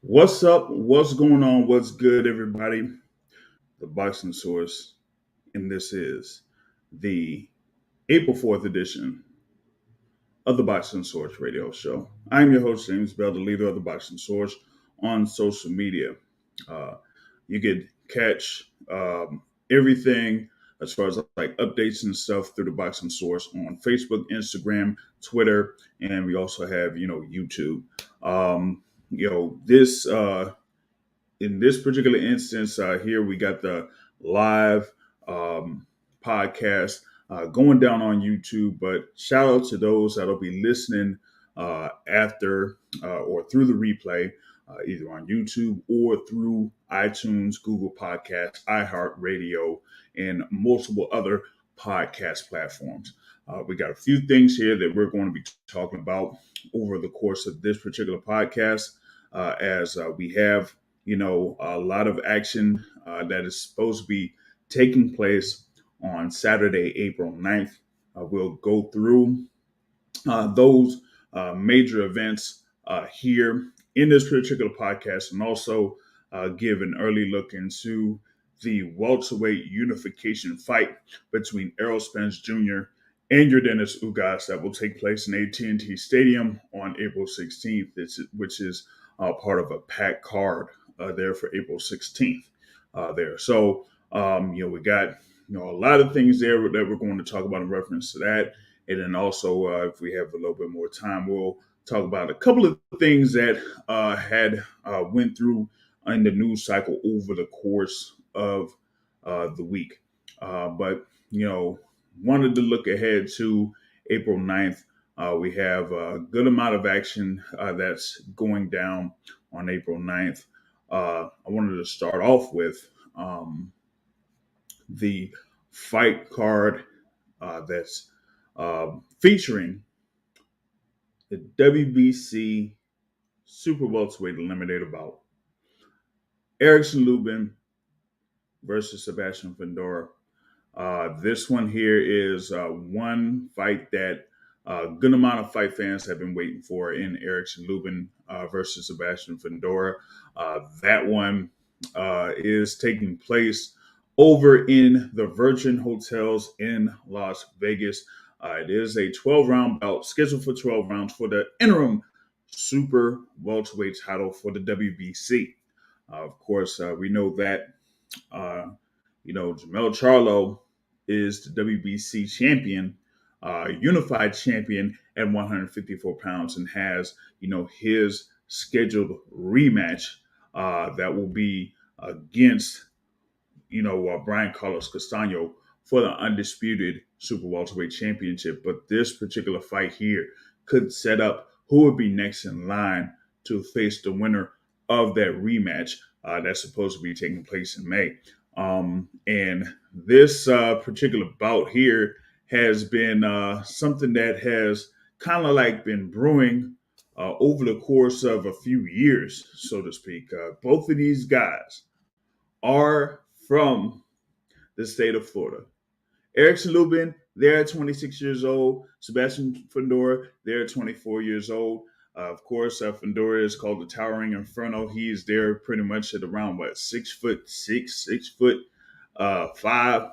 What's up? What's going on? What's good, everybody? The Boxing Source, and this is the April 4th edition of the Boxing Source radio show. I'm your host, James Bell, the leader of the Boxing Source on social media. Uh, you can catch everything as far as like updates and stuff through the Boxing Source on Facebook, Instagram, Twitter, and we also have, YouTube. Um, this in this particular instance, here we got the live podcast going down on YouTube. But shout out to those that'll be listening after or through the replay, either on YouTube or through iTunes, Google Podcasts, iHeartRadio, and multiple other podcast platforms. We got a few things here that we're going to be talking about over the course of this particular podcast, as we have a lot of action that is supposed to be taking place on Saturday, April 9th. We'll go through those major events here in this particular podcast, and also give an early look into the welterweight unification fight between Errol Spence Jr. and Yordenis Ugas that will take place in AT&T Stadium on April 16th, which is part of a packed card there for April 16th there. So, we got a lot of things there that we're going to talk about in reference to that. And then also, if we have a little bit more time, we'll talk about a couple of things that had went through in the news cycle over the course of the week. But, wanted to look ahead to April 9th. We have a good amount of action that's going down on April 9th. I wanted to start off with the fight card that's featuring the WBC Super Welterweight Eliminator bout. Erickson Lubin versus Sebastian Fundora. This one here is one fight that a good amount of fight fans have been waiting for in Erickson Lubin versus Sebastian Fundora. That one is taking place over in the Virgin Hotels in Las Vegas. It is a 12-round bout scheduled for 12 rounds for the interim super welterweight title for the WBC. Of course, we know that Jamel Charlo is the WBC champion, unified champion at 154 pounds, and has his scheduled rematch that will be against Brian Carlos Castano for the undisputed super welterweight championship. But this particular fight here could set up who would be next in line to face the winner of that rematch that's supposed to be taking place in May. And this particular bout here has been something that has kind of like been brewing over the course of a few years, so to speak. Both of these guys are from the state of Florida. Erickson Lubin, they're 26 years old. Sebastian Fundora, they're 24 years old. Of course, Fundora is called the Towering Inferno. He's there pretty much at around 6'6", 6'5".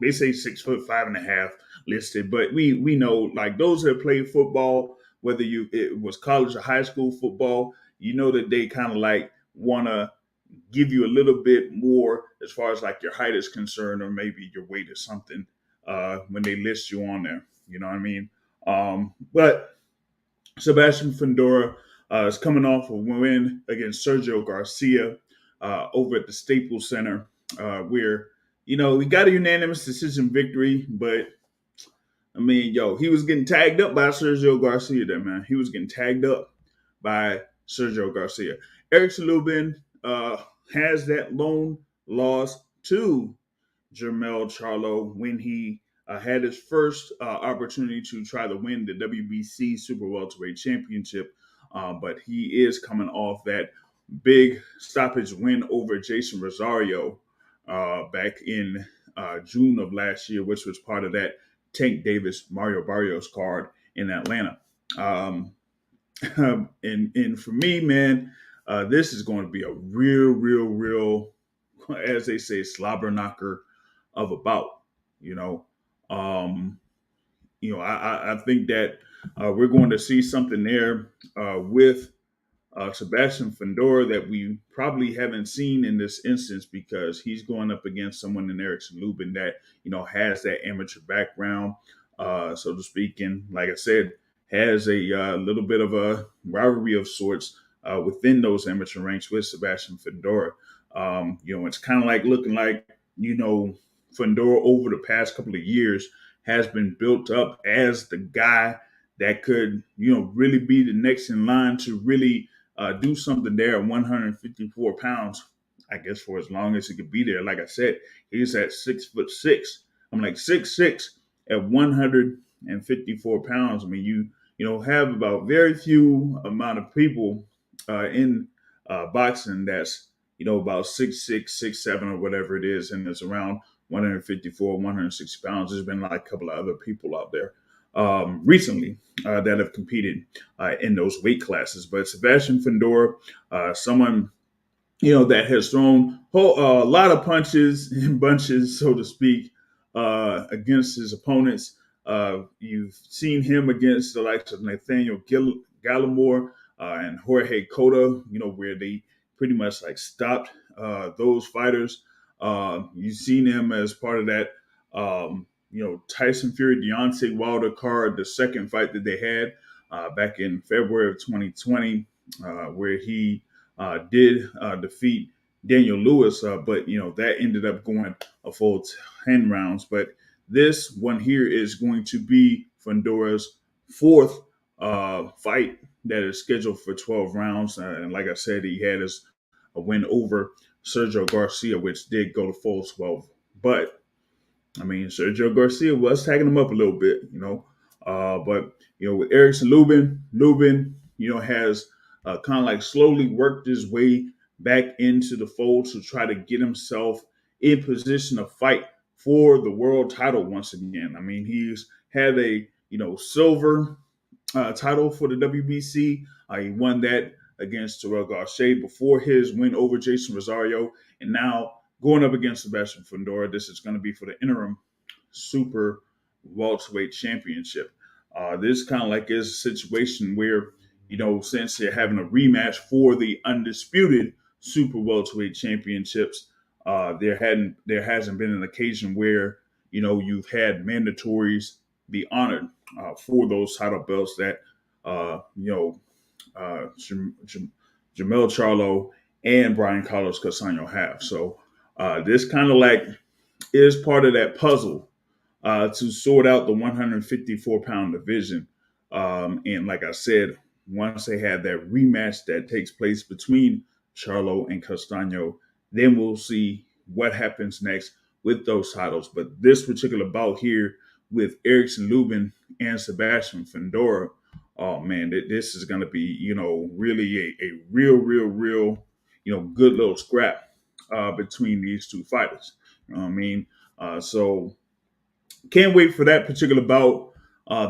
They say 6'5.5" listed, but we know like those that play football, whether it was college or high school football, that they kind of like want to give you a little bit more as far as like your height is concerned, or maybe your weight or something when they list you on there. You know what I mean? But Sebastian Fundora is coming off a win against Sergio Garcia over at the Staples Center, where we got a unanimous decision victory. But I mean, he was getting tagged up by Sergio Garcia there, man. He was getting tagged up by Sergio Garcia. Erickson Lubin has that lone loss to Jermell Charlo when he had his first opportunity to try to win the WBC Super Welterweight Championship. But he is coming off that big stoppage win over Jason Rosario back in June of last year, which was part of that Tank Davis Mario Barrios card in Atlanta. And for me, man, this is going to be a real, as they say, slobber knocker of a bout. You know, um, I think that we're going to see something there with Sebastian Fundora that we probably haven't seen in this instance because he's going up against someone in Errol Lubin that has that amateur background, so to speak, and like I said, has a little bit of a rivalry of sorts within those amateur ranks with Sebastian Fundora. It's kind of like looking like Fundora over the past couple of years has been built up as the guy that could really be the next in line to really do something there at 154 pounds, I guess, for as long as he could be there. Like I said, he's at 6'6". I'm like 6'6" at 154 pounds. I mean, you have about very few amount of people in boxing that's about 6'6", 6'7", or whatever it is, and it's around 154, 160 pounds. There's been like a couple of other people out there recently that have competed in those weight classes. But Sebastian Fundora, someone that has thrown a lot of punches in bunches, so to speak, against his opponents. You've seen him against the likes of Nathaniel Gallimore and Jorge Cota, where they pretty much like stopped those fighters. You've seen him as part of that, Tyson Fury, Deontay Wilder card, the second fight that they had back in February of 2020, where he did defeat Daniel Lewis, but that ended up going a full 10 rounds. But this one here is going to be Fundora's fourth fight that is scheduled for 12 rounds. And like I said, he had a win over Sergio Garcia, which did go to full 12. But I mean, Sergio Garcia was tagging him up a little bit, but with Erickson Lubin, has kind of like slowly worked his way back into the fold to try to get himself in position to fight for the world title once again. I mean, he's had a silver title for the WBC. He won that against Terrell Garcia before his win over Jason Rosario, and now going up against Sebastian Fundora. This is going to be for the interim super welterweight championship. This kind of like is a situation where, since they're having a rematch for the undisputed super welterweight championships, there hasn't been an occasion where, you've had mandatories be honored for those title belts that, Jamel Charlo and Brian Carlos Casano have. So this kind of like is part of that puzzle to sort out the 154-pound division. And like I said, once they have that rematch that takes place between Charlo and Castano, then we'll see what happens next with those titles. But this particular bout here with Erickson Lubin and Sebastian Fundora, oh man, this is going to be, really a real, good little scrap between these two fighters. You know what I mean? So can't wait for that particular bout.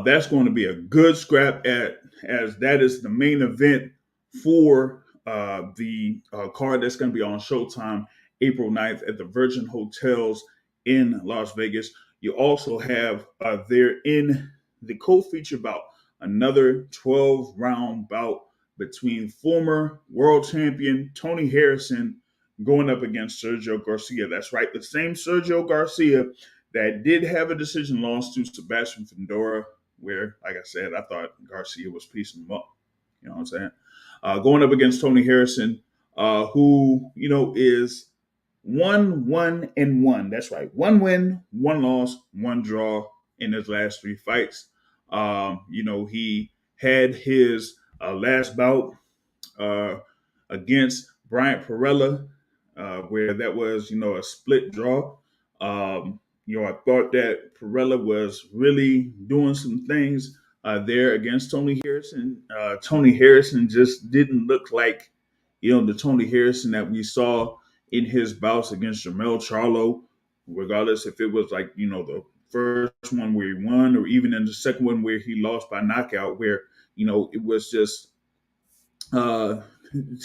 That's going to be a good scrap as that is the main event for the card that's going to be on Showtime April 9th at the Virgin Hotels in Las Vegas. You also have there in the co-feature bout another 12-round bout between former world champion Tony Harrison going up against Sergio Garcia. That's right, the same Sergio Garcia that did have a decision loss to Sebastian Fundora, where, like I said, I thought Garcia was piecing him up. You know what I'm saying? Going up against Tony Harrison, who, is 1-1-1. That's right. 1 win, 1 loss, 1 draw in his last 3 fights. He had his last bout against Bryant Perella, where that was, a split draw. I thought that Perella was really doing some things there against Tony Harrison. Tony Harrison just didn't look like, the Tony Harrison that we saw in his bouts against Jamel Charlo, regardless if it was like, the first one where he won or even in the second one where he lost by knockout, where, it was just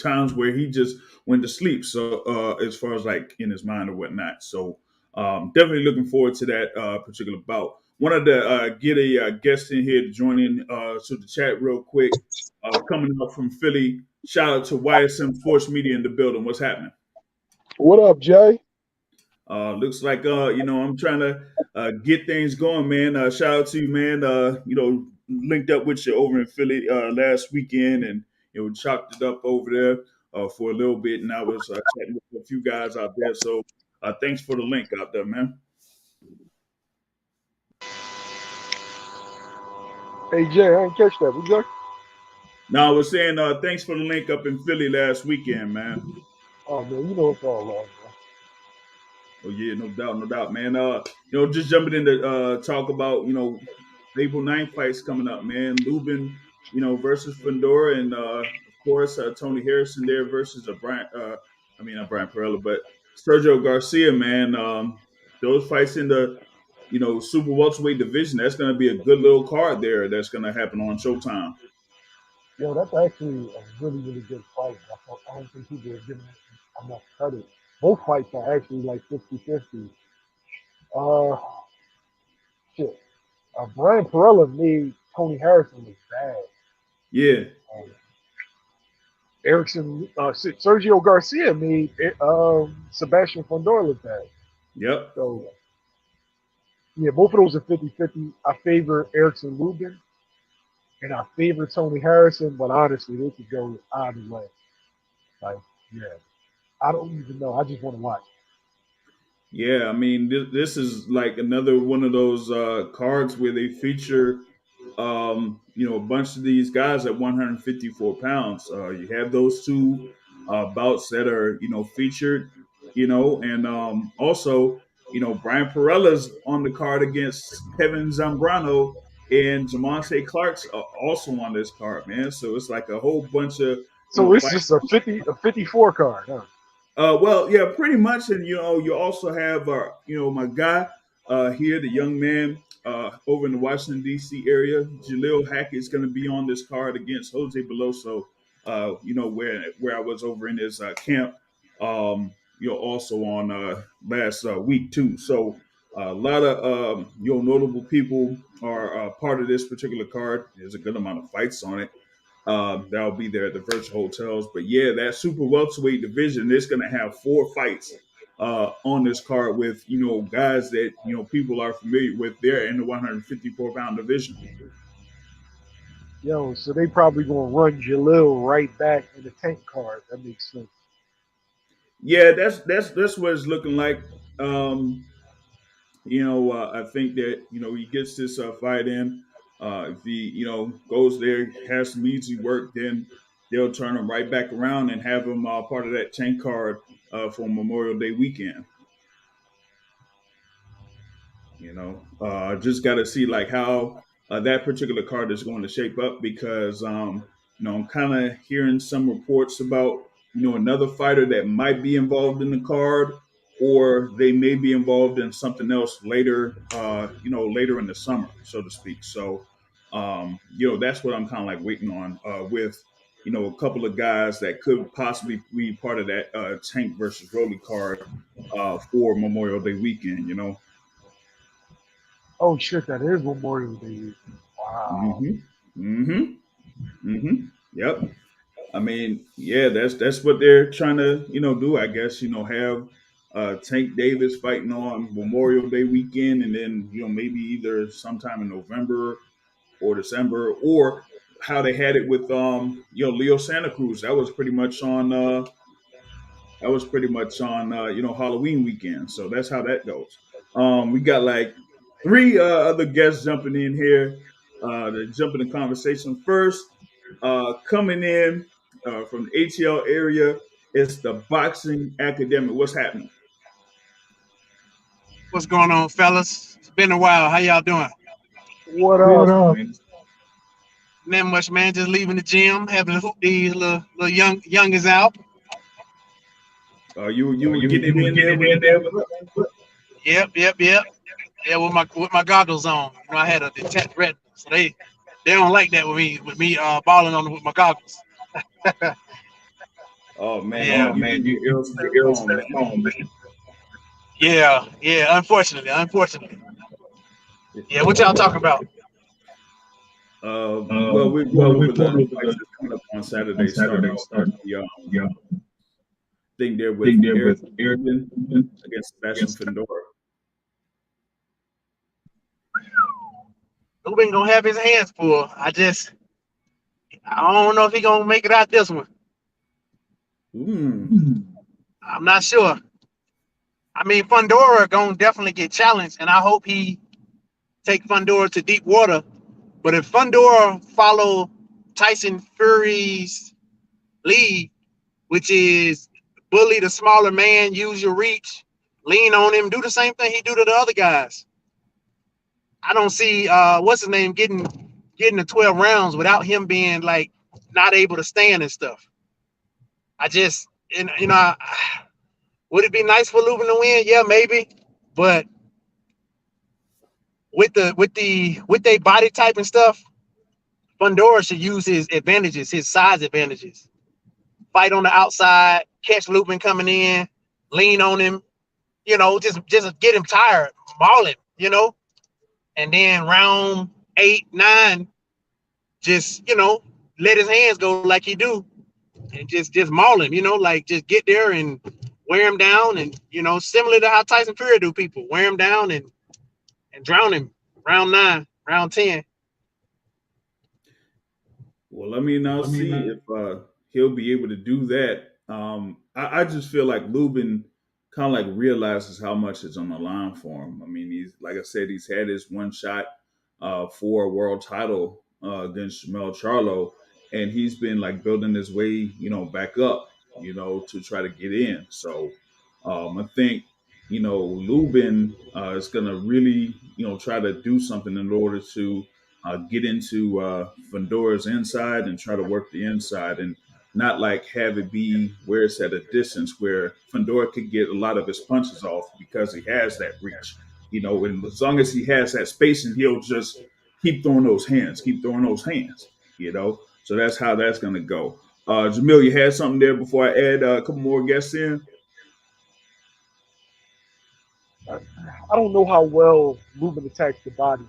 times where he just went to sleep. So as far as like in his mind or whatnot. So definitely looking forward to that particular bout. Wanted to get a guest in here to join in to the chat real quick. Coming up from Philly, shout out to YSM Sports Media in the building. What's happening? What up, Jay? Looks like I'm trying to get things going, man. Shout out to you, man. Linked up with you over in Philly last weekend, and chopped it up over there for a little bit, and I was chatting with a few guys out there. So thanks for the link out there, man. Hey, Jay, I didn't catch that. What you say? Now I was saying thanks for the link up in Philly last weekend, man. Oh, man, you know it's all love, man. Oh yeah, no doubt, no doubt, man. Just jumping in to talk about, April 9th fights coming up, man. Lubin, versus Fundora, and of course Tony Harrison there versus a Brian. Not Brian Perella, but Sergio Garcia, man. Those fights in the, super welterweight division. That's going to be a good little card there. That's going to happen on Showtime. Yo, that's actually a really, really good fight. I don't think people are giving it enough credit. Both fights are actually like 50-50. Uh, shit. Brian Perella made Tony Harrison look bad. Yeah. Um, Sergio Garcia made Sebastian Fundora look bad. Yep. So, yeah, both of those are 50-50. I favor Erickson Lubin, and I favor Tony Harrison, but honestly, they could go either way. Like, yeah, I don't even know. I just want to watch. Yeah, I mean, this is like another one of those cards where they feature, a bunch of these guys at 154 pounds. You have those two bouts that are, featured, and also, Brian Perella's on the card against Kevin Zambrano, and Jamonte Clark's also on this card, man. So it's like a whole bunch of, So it's fight. just a 54 card, huh? Well, yeah, pretty much, and you also have, my guy here, the young man over in the Washington D.C. area, Jaleel Hackett is going to be on this card against Jose Beloso. Where I was over in his camp, also on last week too. So a lot of notable people are part of this particular card. There's a good amount of fights on it that'll be there at the virtual hotels. But yeah, that super welterweight division is going to have 4 fights on this card with guys that people are familiar with. They're in the 154-pound division. Yo, so they probably gonna run Jalil right back in the tank card. That makes sense. Yeah, that's what it's looking like. Um, I think that he gets this fight in. If he goes there, has some easy work, then they'll turn him right back around and have him part of that tank card for Memorial Day weekend. Just got to see like how that particular card is going to shape up because I'm kind of hearing some reports about another fighter that might be involved in the card, or they may be involved in something else later, later in the summer, so to speak. So, that's what I'm kind of like waiting on with a couple of guys that could possibly be part of that Tank versus Rolly card for Memorial Day weekend. Oh shit, that is Memorial Day. Wow. Mm-hmm. Mm-hmm. Mm-hmm. Yep. I mean, yeah, that's what they're trying to, do, I guess, have Tank Davis fighting on Memorial Day weekend and then, maybe either sometime in November or December, or how they had it with Leo Santa Cruz. That was pretty much on Halloween weekend. So that's how that goes. We got like 3 other guests jumping in here to jump in the conversation. First, coming in from the ATL area, it's the Boxing Academy. What's happening? What's going on, fellas? It's been a while. How y'all doing? What Good, up? man. Not much, man. Just leaving the gym, having to hoop these little youngers out. You were getting it You were in there getting with it the in there big with clip? Yep. Yeah, with my goggles on. I had a detached retina, so they don't like that with me balling on with my goggles. Oh man, Yeah, you Errol Spence on, man. yeah. Unfortunately. Yeah, what y'all talking about? Well, we're going over the fights that's coming up on Saturday. Starting off with the thing there with Eric Lubin against Sebastian Fundora. Lubin gonna have his hands full. I don't know if he gonna make it out this one. Mm. I'm not sure. I mean, Fundora gonna definitely get challenged, and I hope he take Fundora to deep water. But if Fundora follow Tyson Fury's lead, which is bully the smaller man, use your reach, lean on him, do the same thing he do to the other guys. I don't see what's his name getting the 12 rounds without him being like not able to stand and stuff. I just would it be nice for Lubin to win? Yeah, maybe. But with their body type and stuff, Fundora should use his advantages, his size advantages. Fight on the outside, catch Lubin coming in, lean on him, just get him tired, maul him, and then round 8, 9, just let his hands go like he do, and just maul him, like just get there and wear him down, and similar to how Tyson Fury do people, wear him down and drown him. Round 9, round 10. Well, let me now see if he'll be able to do that. I just feel like Lubin kind of like realizes how much is on the line for him. I mean, he's like I said, he's had his one shot for a world title against Jamel Charlo, and he's been like building his way, back up, to try to get in. So I think Lubin is going to really try to do something in order to get into Fundora's inside and try to work the inside and not like have it be where it's at a distance where Fundora could get a lot of his punches off because he has that reach, and as long as he has that space and he'll just keep throwing those hands, So that's how that's going to go. Jamil, you had something there before I add a couple more guests in? I don't know how well Lubin attacks the body,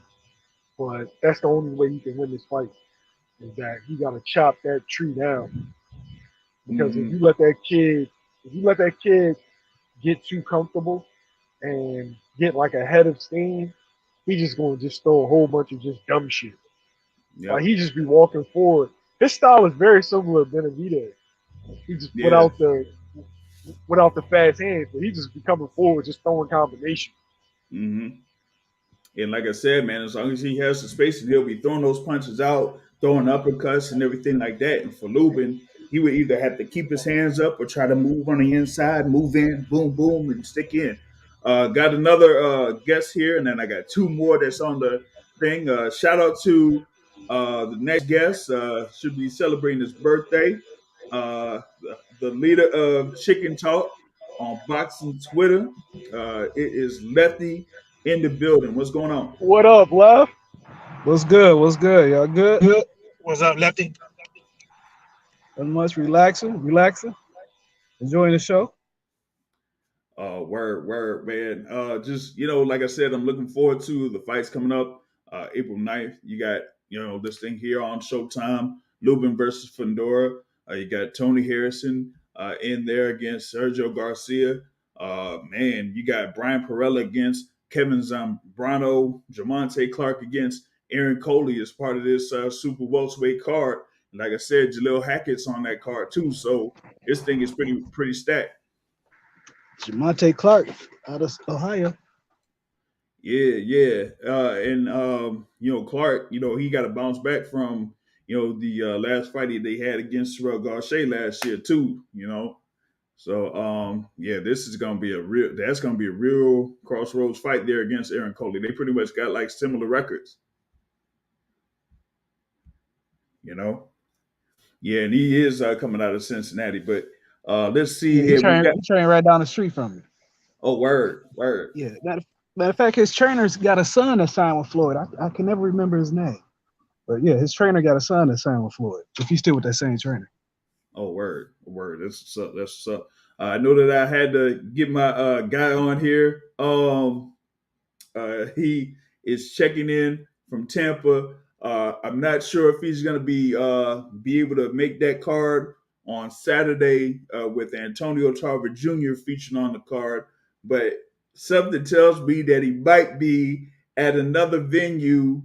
but that's the only way he can win this fight. Is that he got to chop that tree down. Because Mm-hmm. if you let that kid get too comfortable and get like ahead of steam, he just gonna just throw a whole bunch of just dumb shit. Like Yep. he just be walking forward. His style is very similar to Benavidez. He just Yeah. without the fast hands, but he just be coming forward, just throwing combinations. Mm-hmm. And like I said, man, as long as he has the space, and he'll be throwing those punches out, throwing uppercuts and everything like that. And for Lubin, he would either have to keep his hands up or try to move on the inside, move in, boom, boom, and stick in. Got another guest here, and then I got two more that's on the thing. Shout out to the next guest. Should be celebrating his birthday. The leader of Chicken Talk on boxing Twitter. It is Lefty in the building. What's going on? What up, Left? What's good? What's good? Y'all good? What's up, Lefty? Nothing much. Relaxing. Enjoying the show. Word, man. Just like I said, I'm looking forward to the fights coming up. April 9th. You got this thing here on Showtime. Lubin versus Fundora. You got Tony Harrison in there against Sergio Garcia. Man, you got Brian Perella against Kevin Zambrano. Jamonte Clark against Aaron Coley as part of this super welterweight card. And like I said, Jaleel Hackett's on that card too. So this thing is pretty stacked. Jamonte Clark out of Ohio. Yeah. Clark, he got to bounce back from, the last fight they had against Terrell Garcia last year too, So, this is going to be a real crossroads fight there against Aaron Coley. They pretty much got like similar records, Yeah, and he is coming out of Cincinnati, but let's see here. He trained right down the street from me. Oh, word. Yeah. Matter of fact, his trainer's got a son that signed with Floyd. I can never remember his name. But yeah, his trainer got a son that signed with Floyd. If he's still with that same trainer. Oh, word. Word. That's what's up. That's what's up. I know that I had to get my guy on here. He is checking in from Tampa. I'm not sure if he's going to be able to make that card on Saturday with Antonio Tarver Jr. featuring on the card, but something tells me that he might be at another venue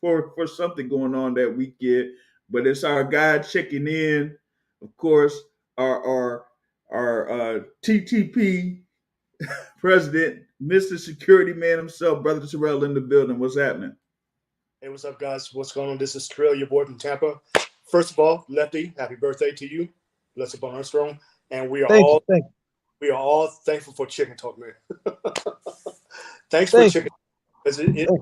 for something going on that weekend. But it's our guy checking in, of course, our TTP president, Mr. Security Man himself, Brother Terrell in the building. What's happening? Hey, what's up, guys? What's going on? This is Terrell, your boy from Tampa. First of all, Lefty, happy birthday to you. Blessed upon our throne. And we are all thankful for Chicken Talk, man. Thanks for Chicken Talk.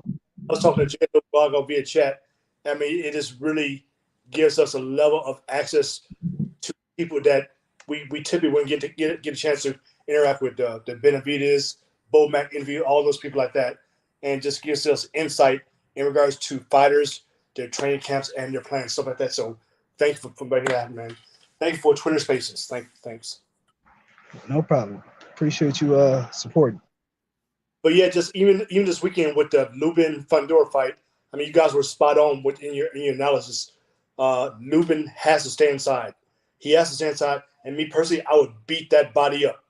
I was talking to Jay a while ago via chat. I mean, it just really gives us a level of access to people that we typically wouldn't get a chance to interact with. The Benavides, Bo Mac interview, all those people like that, and just gives us insight in regards to fighters, their training camps, and their plans, stuff like that. So thank you for making that, man. Thank you for Twitter Spaces. Thanks. No problem. Appreciate you supporting. But yeah, just even this weekend with the Lubin Fundora fight, I mean, you guys were spot on in your analysis. Lubin has to stay inside. He has to stay inside. And me personally, I would beat that body up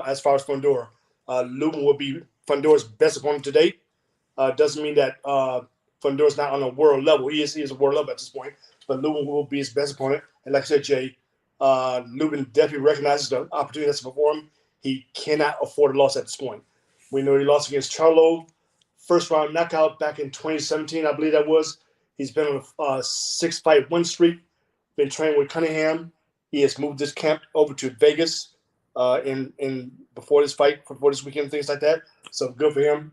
as far as Fundora. Lubin will be Fundora's best opponent to date. Doesn't mean that Fundora's not on a world level. He is a world level at this point. But Lubin will be his best opponent. And like I said, Jay, Lubin definitely recognizes the opportunity that's before him. He cannot afford a loss at this point. We know he lost against Charlo, first round knockout back in 2017, I believe that was. He's been on a 6-fight win streak, been training with Cunningham. He has moved this camp over to Vegas in before this fight, before this weekend, things like that. So good for him.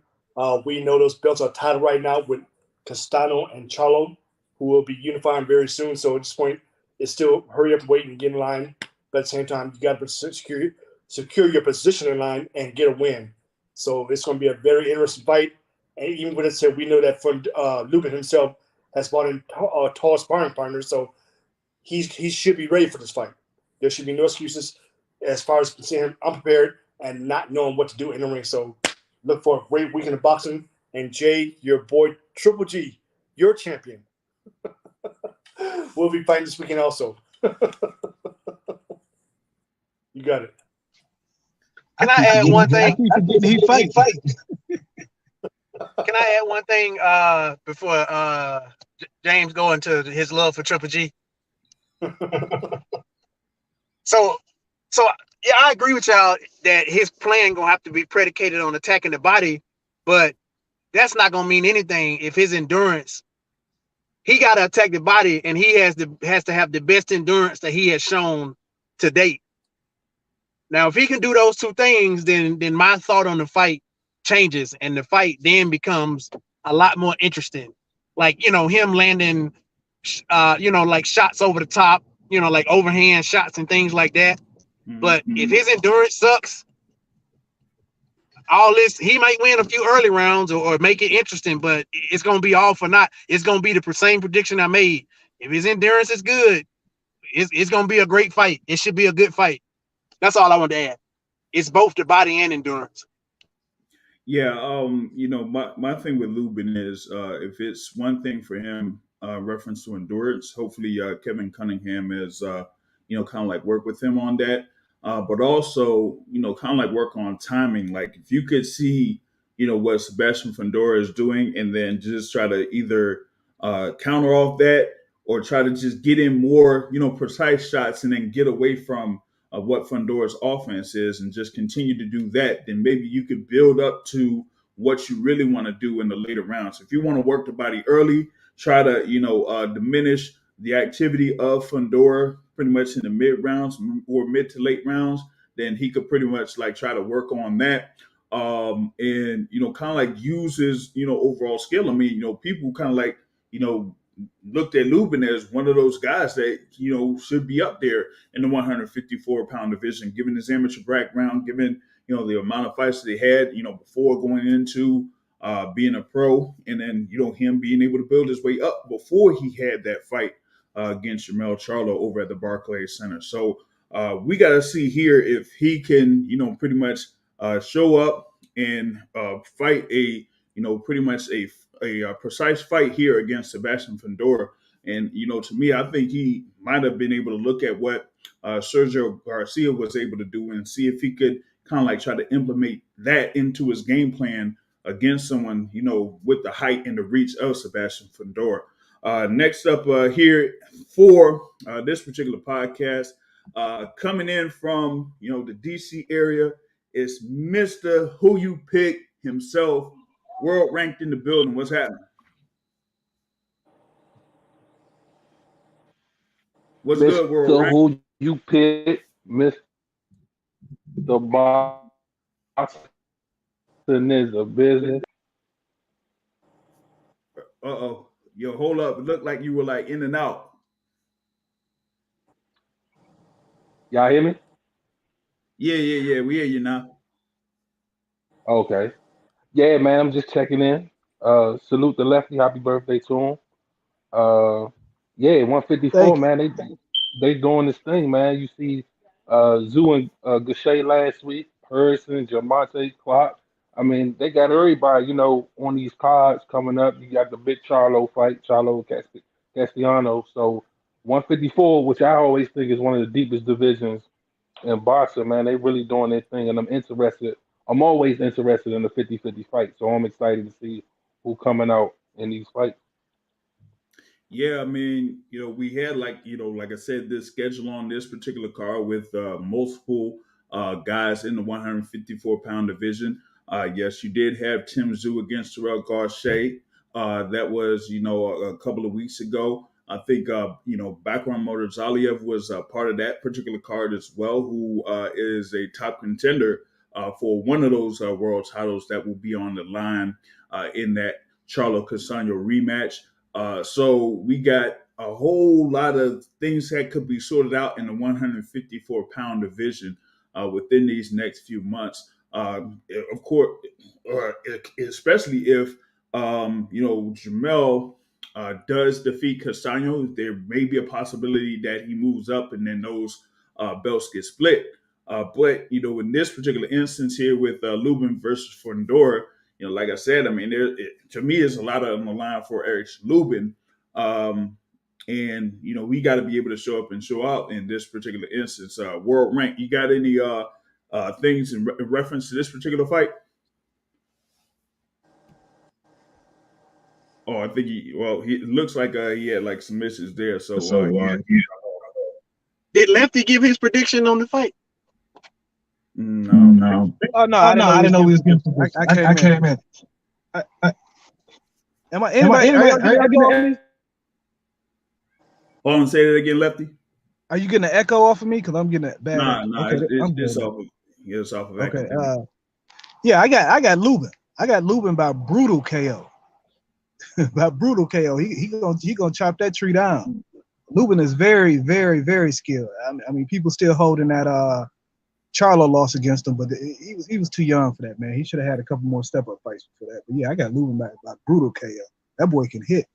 We know those belts are tied right now with Castano and Charlo, who will be unifying very soon. So at this point, it's still hurry up and wait and get in line. But at the same time, you got to secure your position in line and get a win. So it's going to be a very interesting fight. And even with it said, we know that Lubin himself has brought in tall sparring partners. So he should be ready for this fight. There should be no excuses as far as seeing him unprepared and not knowing what to do in the ring. So look for a great weekend of boxing. And Jay, your boy Triple G, your champion, will be fighting this weekend also. You got it. Can I add one thing? He fight. Can I add one thing before James go into his love for Triple G? So yeah, I agree with y'all that his plan gonna have to be predicated on attacking the body, but that's not gonna mean anything if his endurance. He got to attack the body, and he has to have the best endurance that he has shown to date. Now, if he can do those two things, then my thought on the fight changes, and the fight then becomes a lot more interesting. Like, him landing, like shots over the top, like overhand shots and things like that. Mm-hmm. But if his endurance sucks, all this, he might win a few early rounds or make it interesting, but it's going to be all for naught. It's going to be the same prediction I made. If his endurance is good, it's going to be a great fight. It should be a good fight. That's all I want to add. It's both the body and endurance. Yeah, my thing with Lubin is if it's one thing for him, reference to endurance, hopefully Kevin Cunningham is, kind of like work with him on that. But also, kind of like work on timing. Like if you could see, what Sebastian Fundora is doing and then just try to either counter off that or try to just get in more, precise shots and then get away from what Fundora's offense is and just continue to do that, then maybe you could build up to what you really want to do in the later rounds. If you want to work the body early, try to, diminish the activity of Fundora pretty much in the mid rounds or mid to late rounds, then he could pretty much like try to work on that. And, kind of like use his, overall skill. I mean, people kind of like, looked at Lubin as one of those guys that, should be up there in the 154-pound division, given his amateur background, given, the amount of fights that he had, before going into being a pro, and then, him being able to build his way up before he had that fight against Jermell Charlo over at the Barclays Center. So we got to see here if he can, pretty much show up and fight pretty much a precise fight here against Sebastian Fundora. And to me, I think he might have been able to look at what Sergio Garcia was able to do and see if he could kind of like try to implement that into his game plan against someone, with the height and the reach of Sebastian Fundora. Next up here for this particular podcast, coming in from the DC area is Mr. Who You Pick himself, world ranked in the building. What's happening? What's good, world ranked? Who you pick, Mr. Boxing is a business. Uh-oh. Yo, hold up. It looked like you were like in and out. Y'all hear me? Yeah. We hear you now. Okay. Yeah, man, I'm just checking in. Salute the lefty. Happy birthday to him. Yeah, 154, Thank you. man. They doing this thing, man. You see Zoo and Gaucher last week, Harrison, Jamonte, Clark. I mean, they got everybody, on these cards coming up. You got the big Charlo fight, Castellano. So 154, which I always think is one of the deepest divisions in boxing, man. They really doing their thing, and I'm interested. I'm always interested in the 50-50 fight, so I'm excited to see who coming out in these fights. Yeah, I mean, we had like I said, this schedule on this particular card with multiple guys in the 154-pound division. Yes, you did have Tim Tszyu against Terrell Garcia. That was, a couple of weeks ago. I think, Bakram Murata was part of that particular card as well, who is a top contender for one of those world titles that will be on the line in that Charlo Castaño rematch. So we got a whole lot of things that could be sorted out in the 154-pound division within these next few months. Of course, especially if Jermell does defeat Castaño, there may be a possibility that he moves up and then those belts get split. But in this particular instance here with Lubin versus Fundora, like I said, I mean, to me, it's a lot on the line for Errol Lubin. And, we got to be able to show up and show out in this particular instance. World rank, you got any things in reference to this particular fight? Oh, I think he looks like he had like some misses there. So, did Lefty give his prediction on the fight? No. Oh no, I didn't know he was getting. I came in. Am I anybody? Hold on, say that again, Lefty. Are you getting an echo off of me? Because I'm getting a bad. Nah. Okay, It's off of okay. Yeah, I got Lubin. I got Lubin by brutal KO. By brutal KO. He gonna chop that tree down. Lubin is very, very, very skilled. I mean, people still holding that Charlo loss against him, but he was too young for that, man. He should have had a couple more step up fights for that. But yeah, I got Lubin by brutal KO. That boy can hit.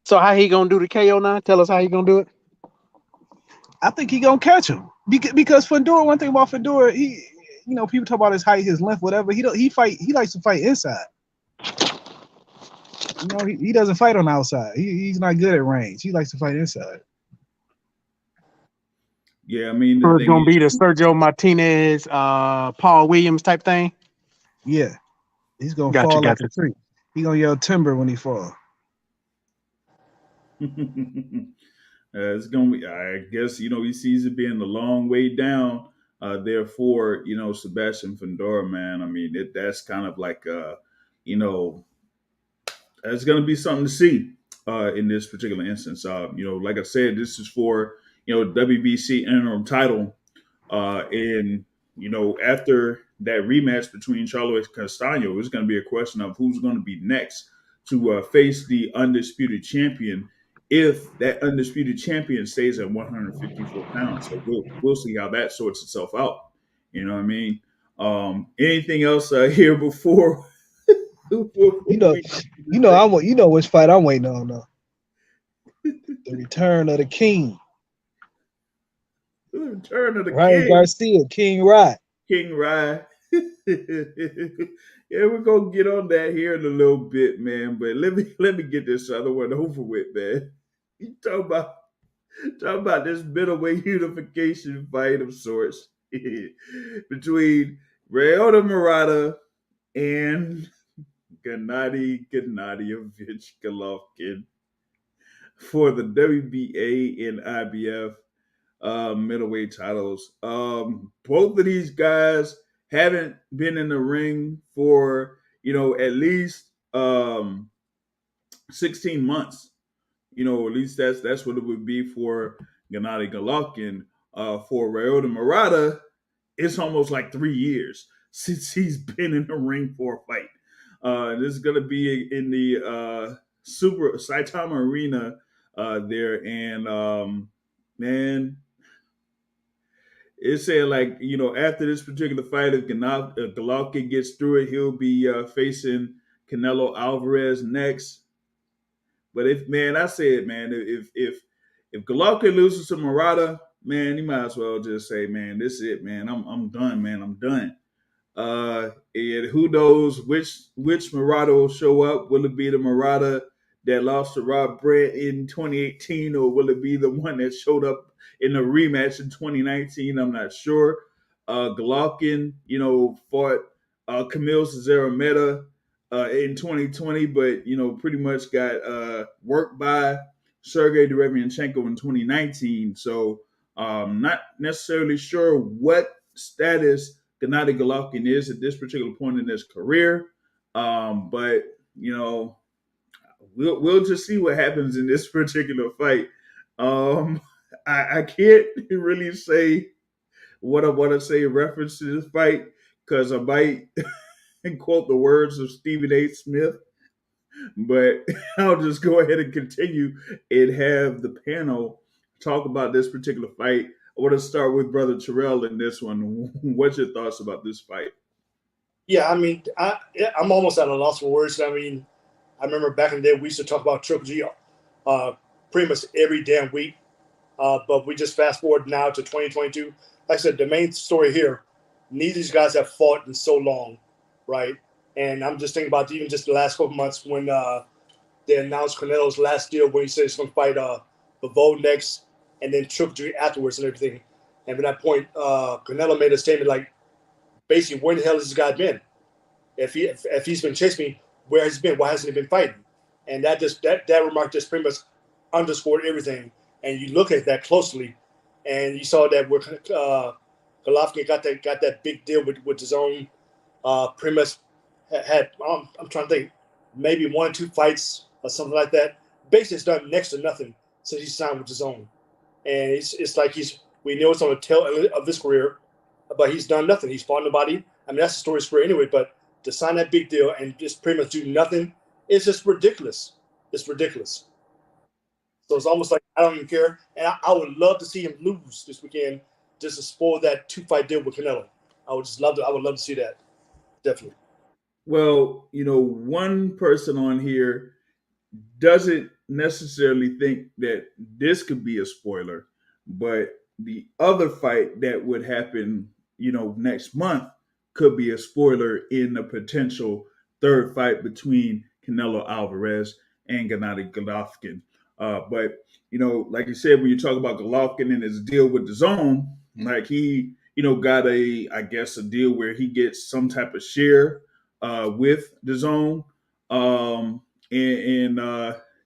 So how he gonna do the KO now? Tell us how he gonna do it. I think he gonna catch him because Fundora. One thing about Fundora, he, people talk about his height, his length, whatever. He likes to fight inside. He doesn't fight on the outside. He's not good at range. He likes to fight inside. Yeah, I mean, it's gonna be the Sergio Martinez, Paul Williams type thing. Yeah, he's gonna fall like a tree. He gonna yell timber when he falls. It's gonna be. I guess he sees it being a long way down. Therefore, Sebastian Fundora, man. I mean, that's kind of like it's gonna be something to see in this particular instance. Like I said, this is for WBC interim title, and after that rematch between Charlo and Castaño, it's going to be a question of who's going to be next to face the undisputed champion. If that undisputed champion stays at 154 pounds, so we'll see how that sorts itself out. You know what I mean? Anything else here before? Which fight I'm waiting on now. The return of the king. The return of the Ryan king. Garcia, King Rod. King Rye. Yeah, we're gonna get on that here in a little bit, man. But let me get this other one over with, man. You talk about this middleweight unification fight of sorts between Ryota Murata and Gennadievich Golovkin for the WBA and IBF middleweight titles. Both of these guys haven't been in the ring for at least 16 months. At least that's what it would be for Gennady Golovkin. For Ryota Murata, it's almost like 3 years since he's been in the ring for a fight. This is going to be in the Super Saitama Arena there, and man, it said like after this particular fight, if Golovkin gets through it, he'll be facing Canelo Alvarez next. But I said, man, if Golovkin loses to Murata, man, you might as well just say, man, this is it, man. I'm done, man. I'm done. And who knows which Murata will show up? Will it be the Murata that lost to Rob Brant in 2018, or will it be the one that showed up in the rematch in 2019? I'm not sure. Golovkin, fought Camille Cesaro in 2020, but pretty much got worked by Sergey Derevianchenko in 2019. So not necessarily sure what status Gennady Golovkin is at this particular point in his career. But we'll just see what happens in this particular fight. I can't really say what I want to say in reference to this fight because I might quote the words of Stephen A. Smith, but I'll just go ahead and continue and have the panel talk about this particular fight. I want to start with Brother Terrell in this one. What's your thoughts about this fight? Yeah, I mean, I'm almost at a loss for words. I mean, I remember back in the day we used to talk about Triple G pretty much every damn week. But we just fast forward now to 2022. Like I said, the main story here, neither of these guys have fought in so long, right? And I'm just thinking about even just the last couple months when they announced Canelo's last deal when he said he's going to fight Bavo next and then Triple G afterwards and everything. And at that point, Canelo made a statement like, basically, where the hell has this guy been? If he's been chasing me, where has he been? Why hasn't he been fighting? And that remark just pretty much underscored everything. And you look at that closely, and you saw that where Golovkin got that big deal with his own pretty much had I'm trying to think, maybe 1 or 2 fights or something like that. Basically, it's done next to nothing since he signed with his own. And it's like we know it's on the tail of his career, but he's done nothing. He's fought nobody. I mean, that's the story's career anyway. But to sign that big deal and just pretty much do nothing, it's just ridiculous. It's ridiculous. So it's almost like I don't even care. And I would love to see him lose this weekend just to spoil that 2-fight deal with Canelo. I would love to see that. Definitely. Well, one person on here doesn't necessarily think that this could be a spoiler, but the other fight that would happen, next month could be a spoiler in a potential third fight between Canelo Alvarez and Gennady Golovkin. But like you said, when you talk about Golovkin and his deal with the Zone, like he, got I guess a deal where he gets some type of share with the Zone, and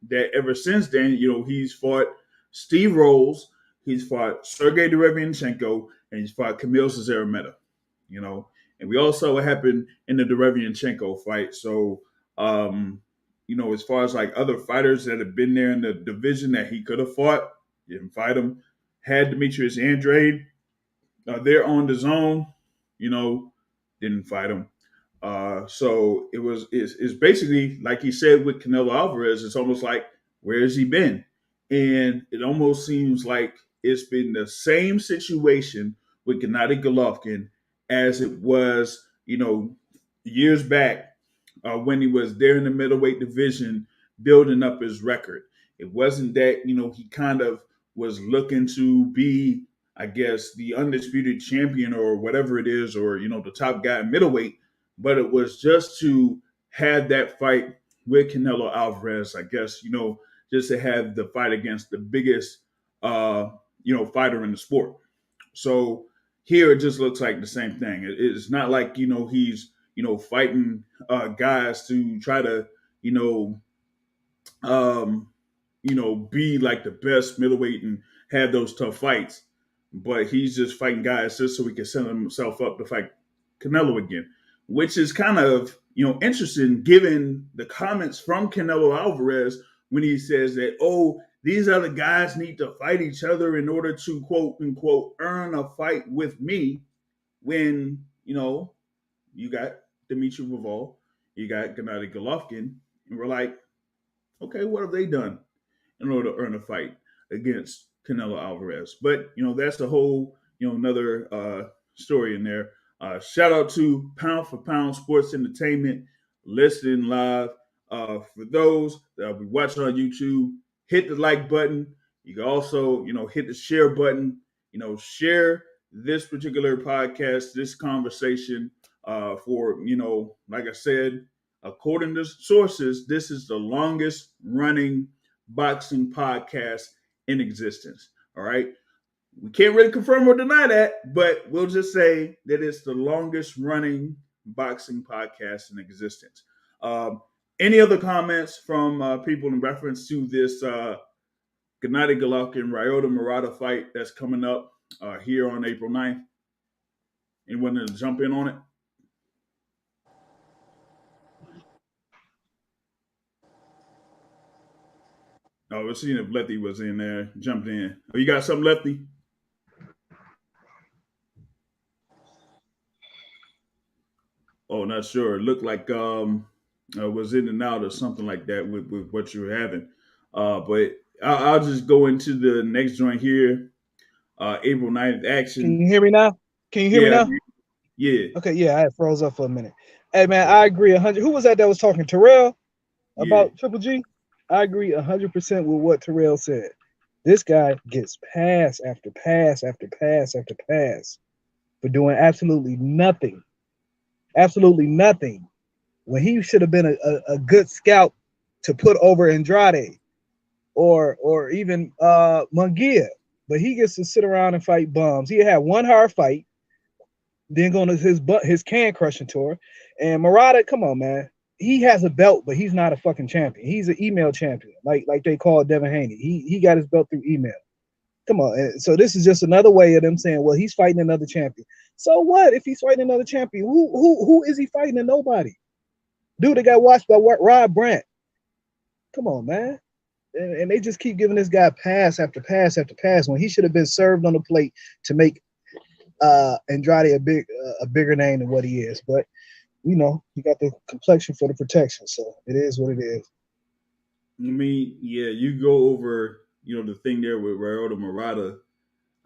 that ever since then, he's fought Steve Rolls, he's fought Sergey Derevianchenko, and he's fought Camille Cesaro. And we all saw what happened in the Derevianchenko fight. So, as far as like other fighters that have been there in the division that he could have fought, didn't fight him. Had Demetrius Andrade there on the Zone, didn't fight him. So it's basically like he said with Canelo Alvarez. It's almost like, where has he been? And it almost seems like it's been the same situation with Gennady Golovkin as it was, years back when he was there in the middleweight division building up his record. It wasn't that, he kind of was looking to be, I guess, the undisputed champion or whatever it is, or, the top guy in middleweight, but it was just to have that fight with Canelo Alvarez, I guess, just to have the fight against the biggest, fighter in the sport. So here it just looks like the same thing. It's not like, he's, fighting guys to try to, you know, um, be like the best middleweight and have those tough fights. But he's just fighting guys just so he can set himself up to fight Canelo again, which is kind of, interesting given the comments from Canelo Alvarez when he says that, oh, these other guys need to fight each other in order to quote unquote earn a fight with me. When, you got Dmitry Bivol, you got Gennady Golovkin, and we're like, okay, what have they done in order to earn a fight against Canelo Alvarez? But that's a whole another story in there. Shout out to Pound for Pound Sports Entertainment, listening live. For those that will be watching on YouTube, hit the like button. You can also hit the share button. Share this particular podcast, this conversation. For like I said, according to sources, this is the longest running boxing podcast in existence. All right. We can't really confirm or deny that, but we'll just say that it's the longest running boxing podcast in existence. Any other comments from people in reference to this Gennady Golovkin Ryota Murata fight that's coming up here on April 9th? Anyone to jump in on it? Oh, we're seeing if Lefty was in there, jumped in. Oh, you got something, Lefty? Oh, not sure. It looked like was in and out or something like that with what you were having. But I'll just go into the next joint here. April 9th Can action. you hear me now? Can you hear me Yeah, now? yeah. Okay, yeah, I had froze up for a minute. Hey man, I agree 100. Who was that was talking? Terrell about Yeah. Triple G? I agree 100% with what Terrell said. This guy gets pass after pass after pass after pass for doing absolutely nothing. Absolutely nothing. When he should have been a good scout to put over Andrade or even Munguia. But he gets to sit around and fight bums. He had one hard fight, then going to his can crushing tour. And Murata, come on, man. He has a belt, but he's not a fucking champion. He's an email champion, like they call Devin Haney. He got his belt through email. Come on. And so this is just another way of them saying, well, he's fighting another champion. So what if he's fighting another champion? Who is he fighting? And nobody. Dude, that got watched by Rob Brandt. Come on, man. And they just keep giving this guy pass after pass after pass when he should have been served on the plate to make Andrade a bigger name than what he is. But he got the complexion for the protection, so it is what it is. I mean, yeah, you go over the thing there with Ryota Murata.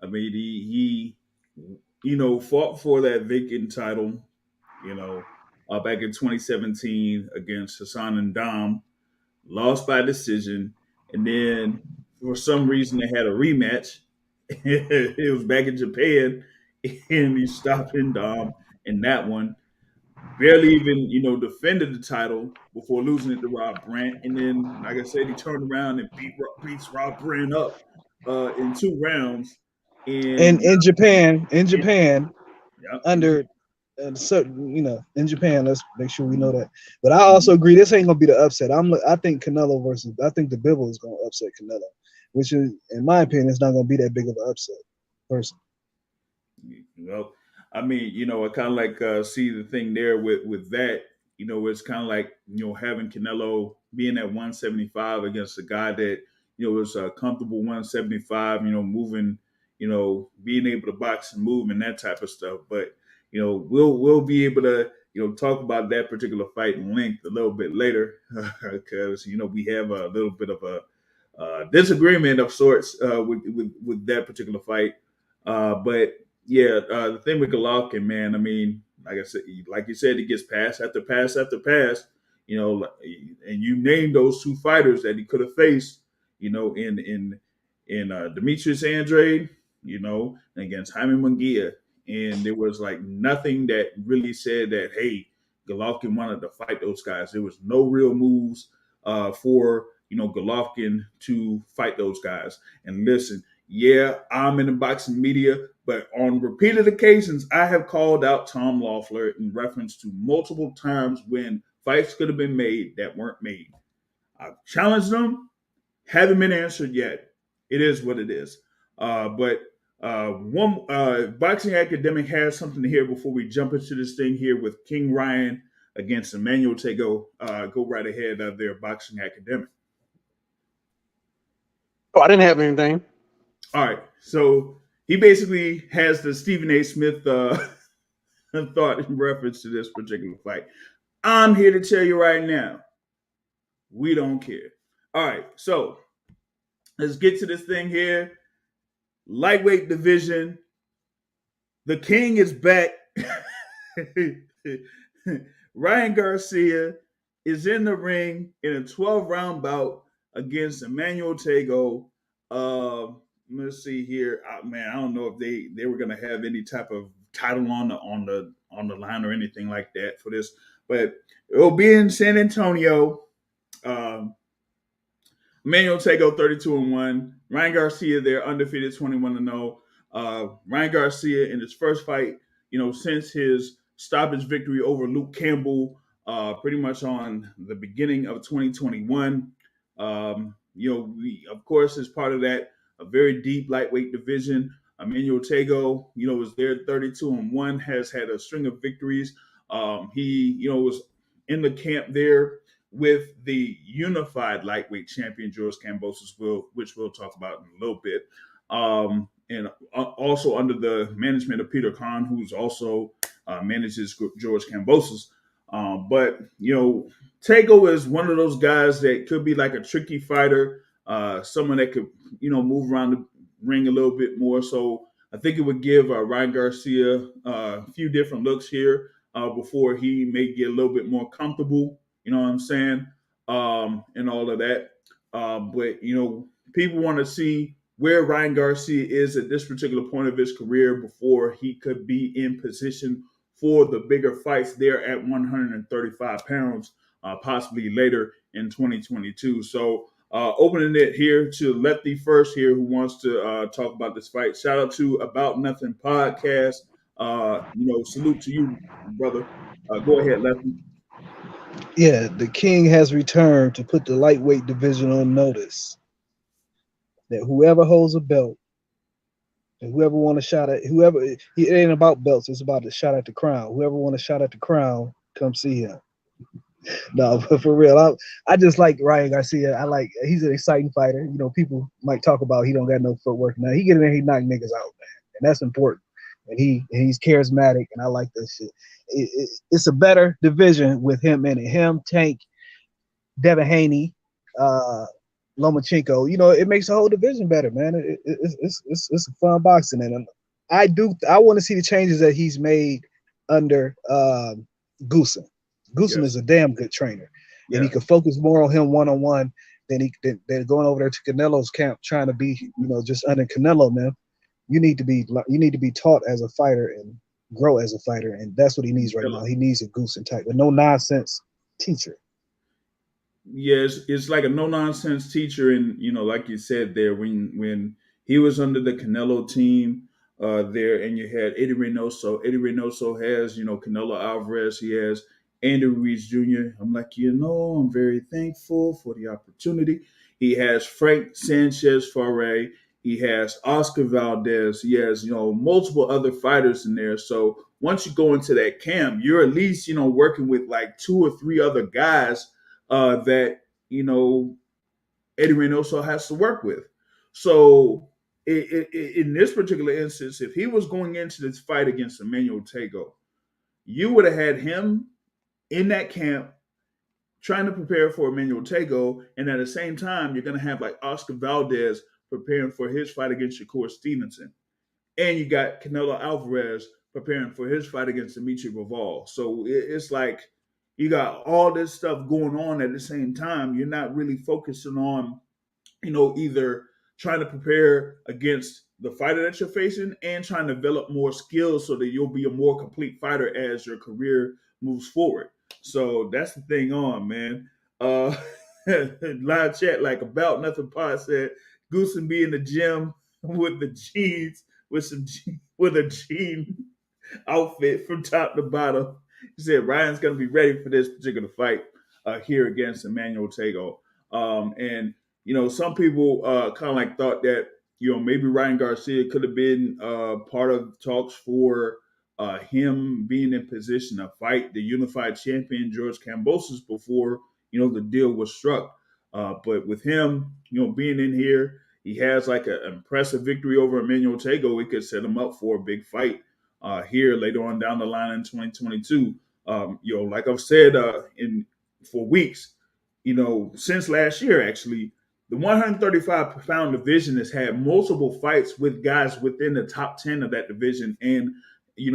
I mean, he fought for that vacant title, back in 2017 against Hassan and Dom, lost by decision, and then for some reason they had a rematch. It was back in Japan, and he stopped in Dom in that one. Barely even, defended the title before losing it to Rob Brandt. And then, like I said, he turned around and beats Rob Brandt up in 2 rounds. And And in Japan, yeah, under certain, in Japan, let's make sure we know that. But I also agree this ain't gonna be the upset. I think I think the Bivol is gonna upset Canelo, which is, in my opinion, is not gonna be that big of an upset. Personally. well, I mean, I kind of like see the thing there with that. It's kind of like having Canelo being at 175 against a guy that was a comfortable 175. Moving, being able to box and move and that type of stuff. But we'll be able to talk about that particular fight in length a little bit later because we have a little bit of a disagreement of sorts with that particular fight. But yeah, the thing with Golovkin, man, I mean, like you said, he gets pass after pass after pass, and you named those two fighters that he could have faced, in Demetrius Andrade, against Jaime Munguia, and there was like nothing that really said that hey, Golovkin wanted to fight those guys. There was no real moves for Golovkin to fight those guys. And listen, yeah, I'm in the boxing media, but on repeated occasions, I have called out Tom Loeffler in reference to multiple times when fights could have been made that weren't made. I've challenged them, haven't been answered yet. It is what it is. But one boxing academic has something to hear before we jump into this thing here with King Ryan against Emmanuel Tagoe. Go right ahead of their boxing academic. Oh, I didn't have anything. All right, so he basically has the Stephen A. Smith thought in reference to this particular fight. I'm here to tell you right now, we don't care. All right, so let's get to this thing here. Lightweight division. The king is back. Ryan Garcia is in the ring in a 12-round bout against Emmanuel Tagoe. Let's see here. Man, I don't know if they were gonna have any type of title on the line or anything like that for this, but it'll be in San Antonio. Emmanuel Tagoe 32-1. Ryan Garcia there undefeated 21-0. Ryan Garcia in his first fight, since his stoppage victory over Luke Campbell, pretty much on the beginning of 2021. We, of course, as part of that, a very deep lightweight division. Emmanuel Tagoe, was there 32-1, has had a string of victories. He, was in the camp there with the unified lightweight champion George Kambosos, which we'll talk about in a little bit, and also under the management of Peter Khan, who's also manages George Kambosos. But Tagoe is one of those guys that could be like a tricky fighter, someone that could move around the ring a little bit more. So I think it would give Ryan Garcia a few different looks here before he may get a little bit more comfortable. You know what I'm saying? And all of that. But people want to see where Ryan Garcia is at this particular point of his career before he could be in position for the bigger fights there at 135 pounds, possibly later in 2022. So opening it here to Lefty first here, who wants to talk about this fight. Shout out to About Nothing Podcast. Salute to you, brother. Go ahead, Lefty. Yeah, the king has returned to put the lightweight division on notice that whoever holds a belt and whoever want a shot at it ain't about belts, it's about a shot at the crown. Whoever want a shot at the crown, come see him. No, but for real, I just like Ryan Garcia. He's an exciting fighter. People might talk about he don't got no footwork. Now he get in there, he knock niggas out, man, and that's important. And he's charismatic, and I like that shit. It's a better division with him in it. Him, Tank, Devin Haney, Lomachenko. It makes the whole division better, man. It's a fun boxing, and I want to see the changes that he's made under Goosen. Goosen is a damn good trainer, and he can focus more on him one-on-one than going over there to Canelo's camp trying to be, just under Canelo, man. You need to be taught as a fighter and grow as a fighter, and that's what he needs right now. He needs a Goosen type, a no nonsense teacher. Yes, it's like a no nonsense teacher, and like you said there, when he was under the Canelo team there, and you had Eddie Reynoso. Eddie Reynoso has Canelo Alvarez. He has Andy Ruiz Jr. I'm like, I'm very thankful for the opportunity. He has Frank Sanchez Farre. He has Oscar Valdez. He has, multiple other fighters in there. So once you go into that camp, you're at least, working with like 2 or 3 other guys that, Eddie Reynoso has to work with. So in this particular instance, if he was going into this fight against Emmanuel Tagoe, you would have had him in that camp trying to prepare for Emmanuel Tagoe, and at the same time, you're going to have like Oscar Valdez preparing for his fight against Shakur Stevenson. And you got Canelo Alvarez preparing for his fight against Dimitri Bivol. So it's like you got all this stuff going on at the same time. You're not really focusing on either trying to prepare against the fighter that you're facing and trying to develop more skills so that you'll be a more complete fighter as your career moves forward. So that's the thing on, man. Uh, live chat like About Nothing Pod said, Goosen be in the gym with the jeans, with a jean outfit from top to bottom. He said Ryan's going to be ready for this particular fight here against Emmanuel Tagoe. And some people kind of like thought that maybe Ryan Garcia could have been part of talks for him being in position to fight the unified champion George Kambosos before the deal was struck. But with him, being in here, he has like an impressive victory over Emmanuel Tagoe. It could set him up for a big fight here later on down the line in 2022. Like I've said for weeks, since last year, actually, the 135-pound division has had multiple fights with guys within the top 10 of that division. And,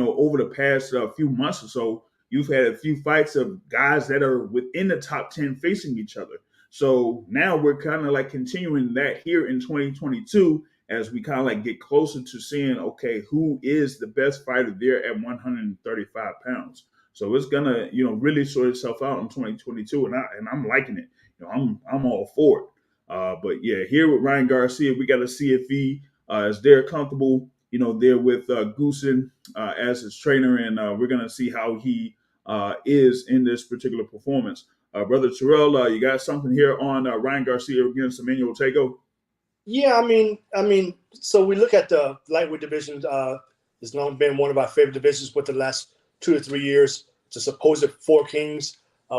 over the past few months or so, you've had a few fights of guys that are within the top 10 facing each other. So now we're kind of like continuing that here in 2022 as we kind of like get closer to seeing, okay, who is the best fighter there at 135 pounds. So it's gonna, really sort itself out in 2022, and I'm liking it. I'm all for it. But yeah, here with Ryan Garcia, we got to see if he is there comfortable, there with Goosen as his trainer, and we're gonna see how he is in this particular performance. Brother Terrell, you got something here on Ryan Garcia against Emmanuel Tagoe? Yeah, I mean, so we look at the lightweight division. It's long been one of our favorite divisions with the last 2 to 3 years. It's a supposed four kings.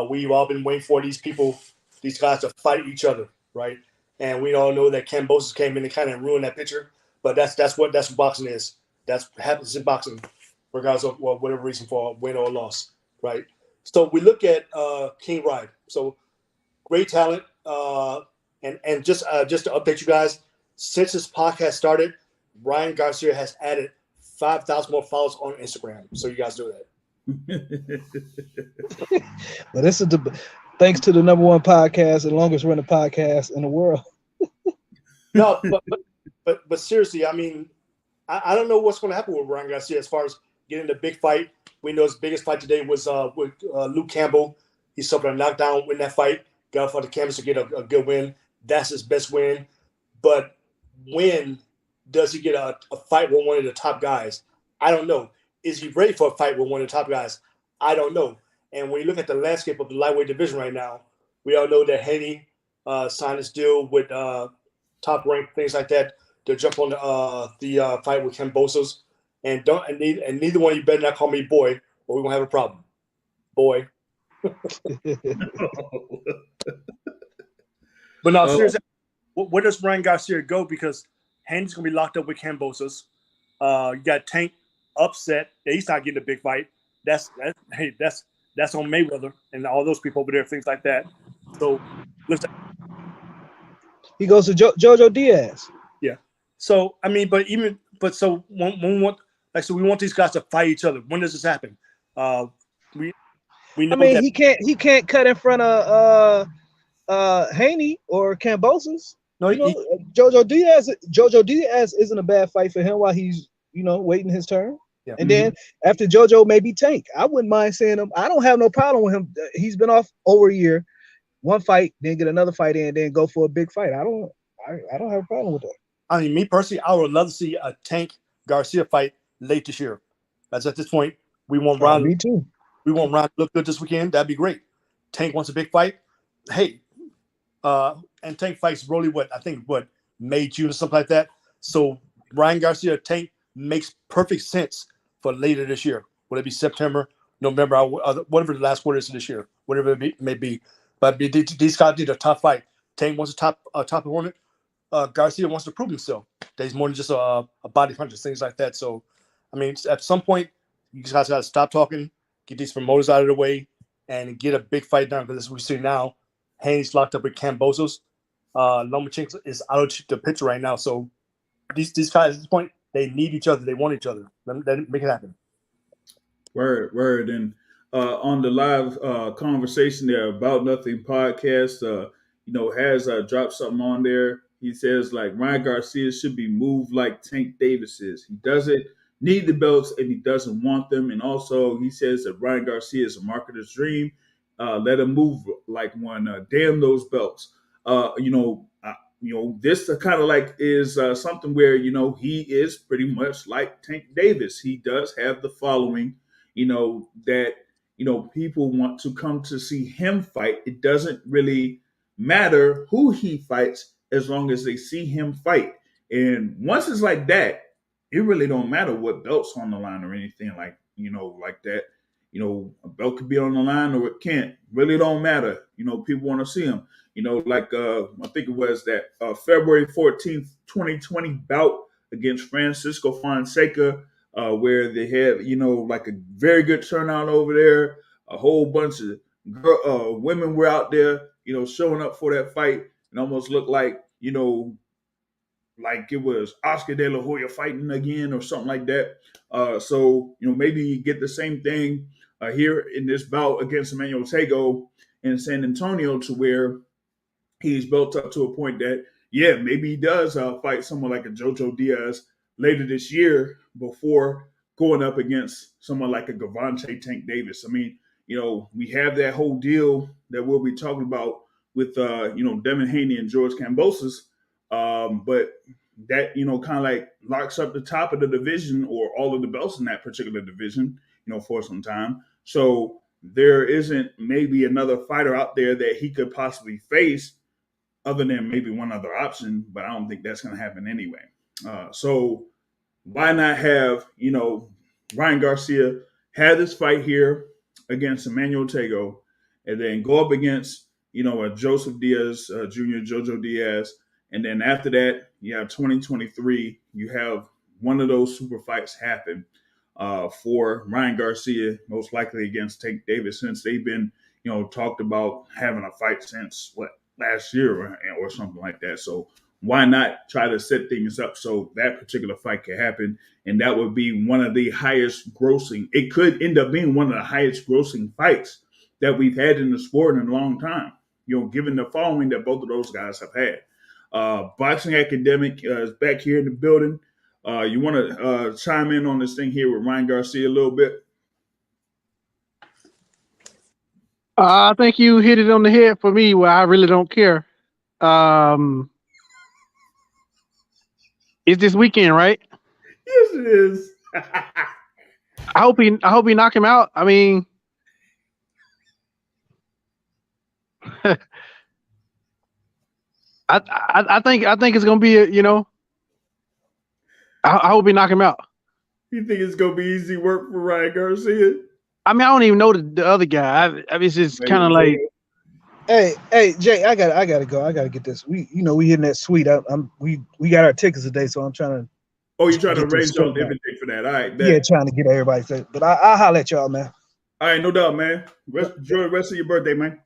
We've all been waiting for these guys to fight each other, right? And we all know that Kambosos came in and kind of ruined that picture. But that's what boxing is. That's what happens in boxing, regardless of whatever reason for a win or a loss, right? So we look at King Ride. So great talent. And just to update you guys, since this podcast started, Ryan Garcia has added 5,000 more followers on Instagram. So you guys know that. But this is thanks to the #1 podcast and longest running podcast in the world. No, but seriously, I mean, I don't know what's going to happen with Ryan Garcia as far as getting the big fight. We know his biggest fight today was with Luke Campbell. He suffered a knockdown in that fight. Got off on the canvas to get a good win. That's his best win. But when does he get a fight with one of the top guys? I don't know. Is he ready for a fight with one of the top guys? I don't know. And when you look at the landscape of the lightweight division right now, we all know that Haney signed his deal with Top Rank, things like that, to jump on the fight with Kambosos. And neither one of you better not call me boy, or we're gonna have a problem. Boy. But no, seriously, where does Ryan Garcia go? Because Haney's gonna be locked up with Kambosos. You got Tank upset that he's not getting a big fight. That's on Mayweather and all those people over there, things like that. So listen, he goes to Jojo Diaz. Yeah. So I mean, so when we want, we want these guys to fight each other. When does this happen? We know. I mean, he can't cut in front of Haney or Kambosos. No, Jojo Diaz isn't a bad fight for him while he's waiting his turn. Yeah. And then after Jojo, maybe Tank. I wouldn't mind seeing him. I don't have no problem with him. He's been off over a year, one fight, then get another fight in, then go for a big fight. I don't have a problem with that. I mean, me personally, I would love to see a Tank Garcia fight late this year. As at this point, we want Ron. Me too. We want Ron to look good this weekend. That'd be great. Tank wants a big fight. Hey, and Tank fights Rolly, May, June, or something like that. So Ryan Garcia, Tank makes perfect sense for later this year. Would it be September, November, whatever the last quarter is of this year, whatever it may be. But these guys did a tough fight. Tank wants a top opponent. Garcia wants to prove himself that he's more than just a body puncher, things like that. So, I mean, at some point, you guys got to stop talking, get these promoters out of the way, and get a big fight done. Because as we see now, Haney's locked up with Kambosos. Lomachenko is out of the picture right now. So, these guys at this point, they need each other. They want each other. Let make it happen. Word. And on the live conversation there, About Nothing podcast, has dropped something on there. He says like Ryan Garcia should be moved like Tank Davis is. He doesn't need the belts and he doesn't want them. And also he says that Ryan Garcia is a marketer's dream. Let him move like one. Damn those belts. This kind of like is something where he is pretty much like Tank Davis. He does have the following, that people want to come to see him fight. It doesn't really matter who he fights as long as they see him fight. And once it's like that, it really don't matter what belt's on the line or anything like that. A belt could be on the line or it can't. Really don't matter. People want to see him. I think it was that February 14th, 2020 bout against Francisco Fonseca, where they had, like a very good turnout over there. A whole bunch of women were out there, showing up for that fight. It almost looked like, like it was Oscar De La Hoya fighting again or something like that. So maybe you get the same thing here in this bout against Emmanuel Tagoe in San Antonio, to where he's built up to a point that, yeah, maybe he does fight someone like a Jojo Diaz later this year before going up against someone like a Gervonta Tank Davis. I mean, we have that whole deal that we'll be talking about with, Devin Haney and George Kambosos. But that, kind of like locks up the top of the division or all of the belts in that particular division, for some time. So there isn't maybe another fighter out there that he could possibly face other than maybe one other option, but I don't think that's going to happen anyway. So why not have, Ryan Garcia have this fight here against Emmanuel Tagoe and then go up against, a Joseph Diaz Jr., Jojo Diaz. And then after that, you have 2023, you have one of those super fights happen for Ryan Garcia, most likely against Tank Davis, since they've been, talked about having a fight since last year or something like that. So why not try to set things up so that particular fight can happen? And that would be one of the highest grossing. It could end up being one of the highest grossing fights that we've had in the sport in a long time, given the following that both of those guys have had. Boxing Academic is back here in the building. You want to chime in on this thing here with Ryan Garcia a little bit? I think you hit it on the head for me where I really don't care. It's this weekend, right? Yes, it is. I hope he knock him out. I mean, I think it's gonna be I hope he knock him out. You think it's gonna be easy work for Ryan Garcia? I mean, I don't even know the other guy. I mean, it's just kind of like. Hey, Jay, I gotta go. I gotta get this. We hitting that suite. We got our tickets today, so I'm trying to. Oh, you're trying to arrange on everything for that? All right. Yeah, trying to get everybody. But I'll holler at y'all, man. All right, no doubt, man. Enjoy the rest of your birthday, man.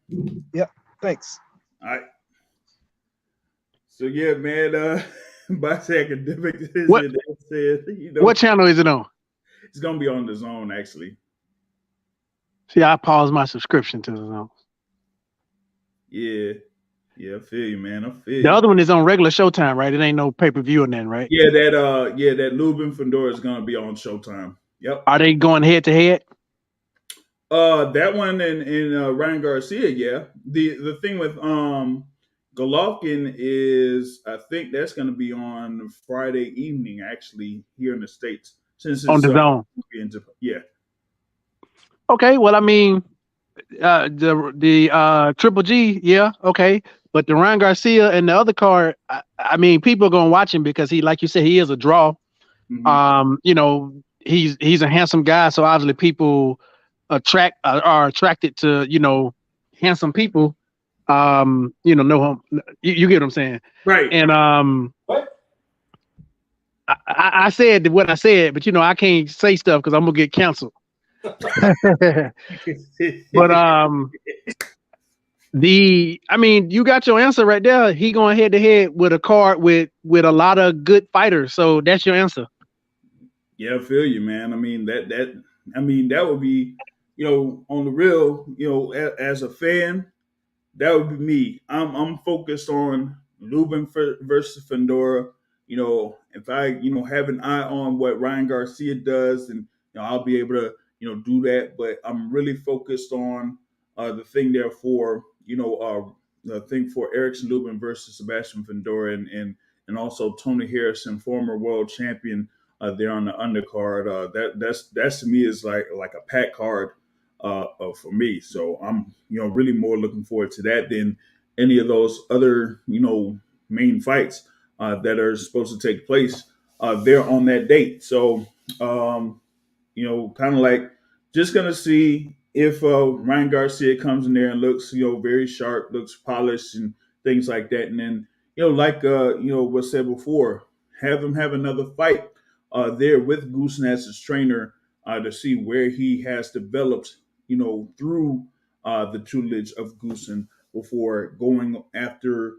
Yep. Thanks. All right. So yeah, man. Boxing Academic. What channel is it on? It's gonna be on the Zone, actually. See, I paused my subscription to the Zone. Yeah, I feel you, man. I feel you. The other one is on regular Showtime, right? It ain't no pay-per-view or nothing, right? Yeah, that Lubin Fundora is gonna be on Showtime. Yep. Are they going head to head? That one and Ryan Garcia, yeah. The thing with Golovkin is, I think that's gonna be on Friday evening, actually, here in the States. Since it's on the Zone. Yeah. Okay, well, I mean, the Triple G, yeah, okay, but the Ryan Garcia and the other card, I mean, people are gonna watch him because he, like you said, he is a draw. Mm-hmm. He's a handsome guy, so obviously people are attracted to handsome people. Know him. You get what I'm saying, right? And what I said what I said, but I can't say stuff because I'm gonna get canceled. But you got your answer right there. He going head to head with a card with a lot of good fighters. So that's your answer. Yeah, I feel you, man. I mean that would be, on the real, as a fan, that would be me. I'm focused on Lubin versus Fundora. If I have an eye on what Ryan Garcia does, and I'll be able to do that. But I'm really focused on the thing there for the thing for Erickson Lubin versus Sebastian Fundora, and also Tony Harrison, former world champion, there on the undercard. That's to me is like a pack card for me. So I'm really more looking forward to that than any of those other main fights that are supposed to take place there on that date. So kind of like just gonna see if Ryan Garcia comes in there and looks, very sharp, looks polished, and things like that. And then, like was said before, have him have another fight there with Goosen as his trainer to see where he has developed, through the tutelage of Goosen before going after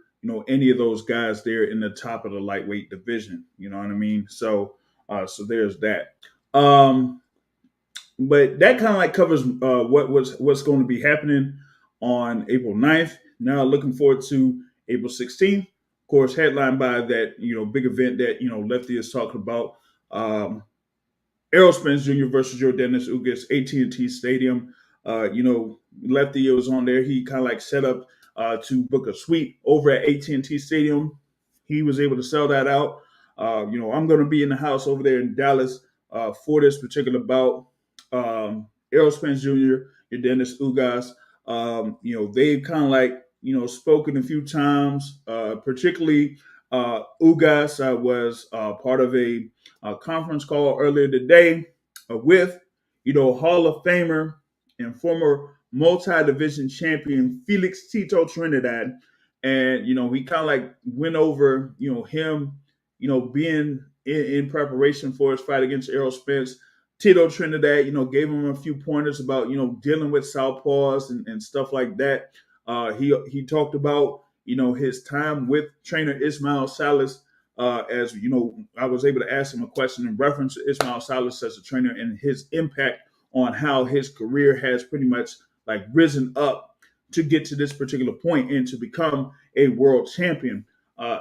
any of those guys there in the top of the lightweight division. You know what I mean? So there's that. But that kind of like covers what's going to be happening on April 9th. Now looking forward to April 16th. Of course, headlined by that big event that Lefty is talking about. Errol Spence Jr. versus Yordenis Ugas, AT&T Stadium. Lefty was on there. He kind of like set up to book a suite over at AT&T Stadium. He was able to sell that out. I'm going to be in the house over there in Dallas for this particular bout. Errol Spence Jr., Yordenis Ugas. They've kind of like spoken a few times. Particularly, Ugas was part of a conference call earlier today with Hall of Famer and former multi-division champion Felix Tito Trinidad, and he kind of like went over him being in preparation for his fight against Errol Spence. Tito Trinidad, gave him a few pointers about, dealing with southpaws and stuff like that. He talked about, his time with trainer Ismail Salas. As I was able to ask him a question in reference to Ismail Salas as a trainer and his impact on how his career has pretty much like risen up to get to this particular point and to become a world champion.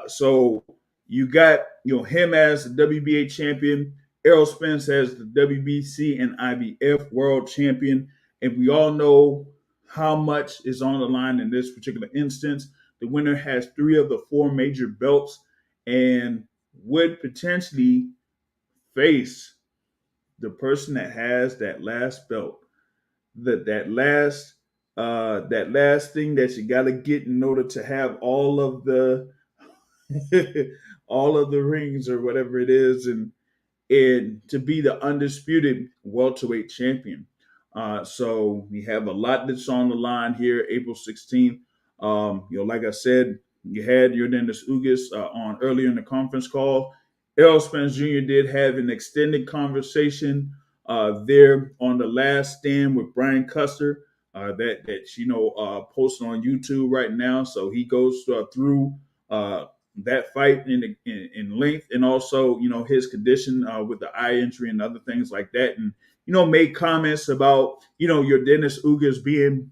So you got him as the WBA champion, Errol Spence as the WBC and IBF world champion, and we all know how much is on the line in this particular instance. The winner has 3 of the 4 major belts and would potentially face the person that has that last belt, that last thing that you got to get in order to have all of the all of the rings or whatever it is, and to be the undisputed welterweight champion. So we have a lot that's on the line here, April 16th. Like I said, you had Yordenis Ugas on earlier in the conference call. Errol Spence Jr. did have an extended conversation there on the last stand with Brian Custer that posted on YouTube right now. So he goes through that fight in length, and also his condition with the eye injury and other things like that, and made comments about Yordenis Ugas being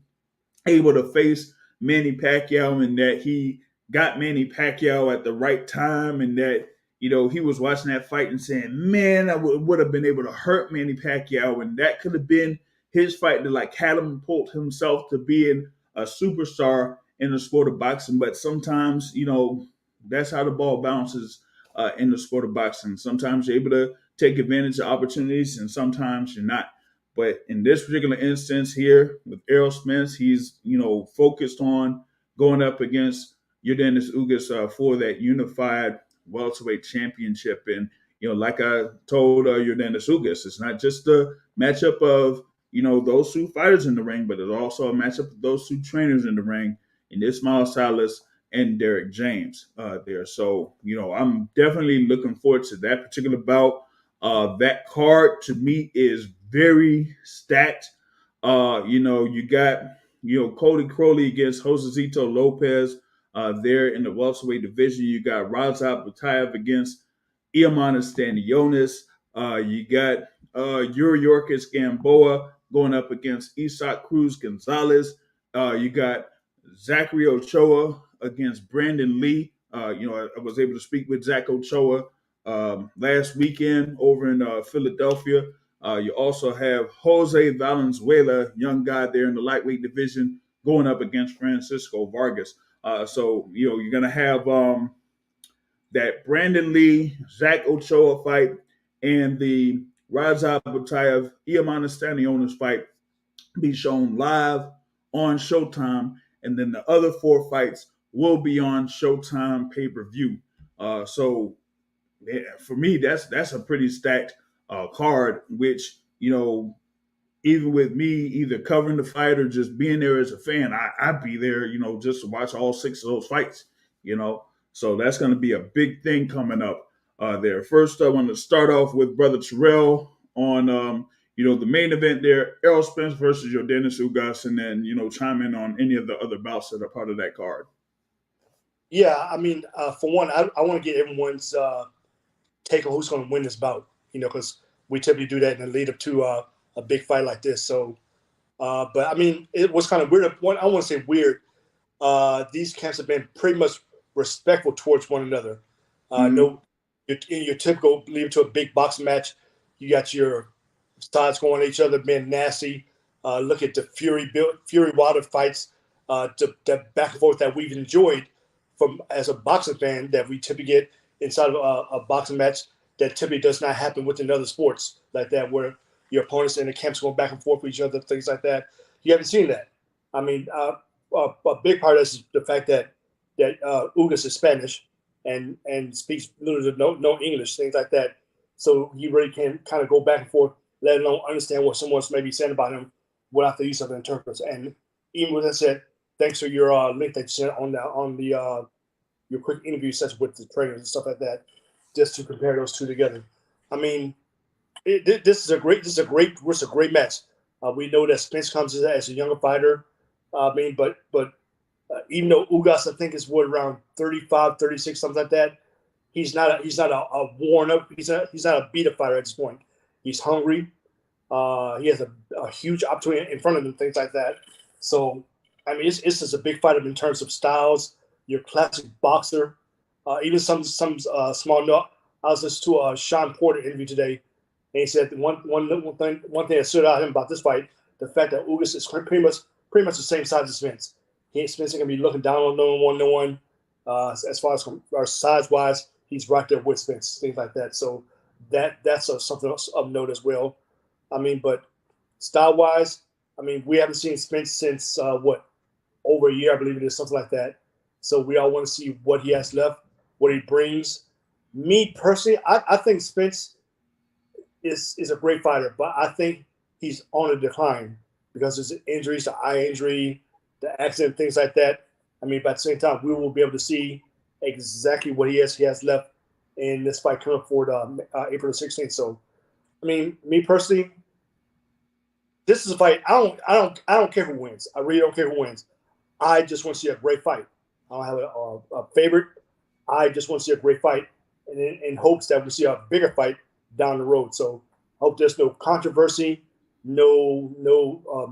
able to face Manny Pacquiao, and that he got Manny Pacquiao at the right time, and that he was watching that fight and saying, man, I would have been able to hurt Manny Pacquiao, and that could have been his fight to like catapult himself to being a superstar in the sport of boxing. But sometimes that's how the ball bounces in the sport of boxing. Sometimes you're able to take advantage of opportunities, and sometimes you're not. But in this particular instance here with Errol Spence, he's focused on going up against Yordenis Ugas for that unified welterweight championship. And like I told Yordenis Ugas, it's not just the matchup of those 2 fighters in the ring, but it's also a matchup of those 2 trainers in the ring, and Ismail Salas and Derek James there. So, I'm definitely looking forward to that particular bout. That card to me is very stacked. You got, Cody Crowley against Josesito Lopez there in the welterweight division. You got Razab Butayev against Iamana Stanionis. You got Yuri Yorkis Gamboa going up against Isaac Cruz Gonzalez. You got Zachary Ochoa against Brandon Lee I was able to speak with Zach Ochoa last weekend over in Philadelphia. You also have Jose Valenzuela, young guy there in the lightweight division, going up against Francisco Vargas. So you're going to have that Brandon Lee, Zach Ochoa fight and the Raza Butayev, Iamana Stanionis fight be shown live on Showtime, and then the other 4 fights will be on Showtime pay-per-view. So for me, that's a pretty stacked card, which even with me either covering the fight or just being there as a fan, I'd be there, just to watch all 6 of those fights, So that's going to be a big thing coming up there. First, I want to start off with Brother Terrell on, the main event there, Errol Spence versus Yordenis Ugas, and then, chime in on any of the other bouts that are part of that card. Yeah, I mean, for one, I want to get everyone's take on who's going to win this bout, because we typically do that in the lead up to a big fight like this. So, but I mean, it was kind of weird. I want to say weird. These camps have been pretty much respectful towards one another. No, in your typical lead up to a big boxing match, you got your sides going at each other, being nasty. Look at the Fury Wilder fights, the back and forth that we've enjoyed from as a boxing fan that we typically get inside of a boxing match that typically does not happen within other sports like that, where your opponents and the camps going back and forth with each other, things like that. You haven't seen that. I mean, a big part of this is the fact that Ugas is Spanish and speaks literally no English, things like that. So he really can kind of go back and forth, let alone understand what someone's maybe saying about him without the use of interpreters. And even with that said, thanks for your link that you sent on the your quick interview session with the trainers and stuff like that, just to compare those two together. I mean, this is a great match. We know that Spence comes as a younger fighter. But even though Ugas, I think, is around 35, 36, something like that, he's not a worn up. He's not a beat up fighter at this point. He's hungry. He has a huge opportunity in front of him, things like that. So, I mean, it's just a big fight in terms of styles. Your classic boxer. Even some small note. I was listening to a Sean Porter interview today, and he said one thing that stood out to him about this fight, the fact that Ugas is pretty much the same size as Spence. Spence is going to be looking down on no one. As far as size wise, he's right there with Spence, things like that. So that's something else of note as well. I mean, but style wise, I mean, we haven't seen Spence since over a year, I believe it is, something like that. So we all want to see what he has left, what he brings. Me personally, I think Spence is a great fighter, but I think he's on a decline because there's injuries, the eye injury, the accident, things like that. I mean, but at the same time, we will be able to see exactly what he has left in this fight coming up for April the 16th. So, I mean, me personally, this is a fight. I don't care who wins. I really don't care who wins. I just want to see a great fight. I don't have a favorite. I just want to see a great fight, and in hopes that we see a bigger fight down the road. So I hope there's no controversy, no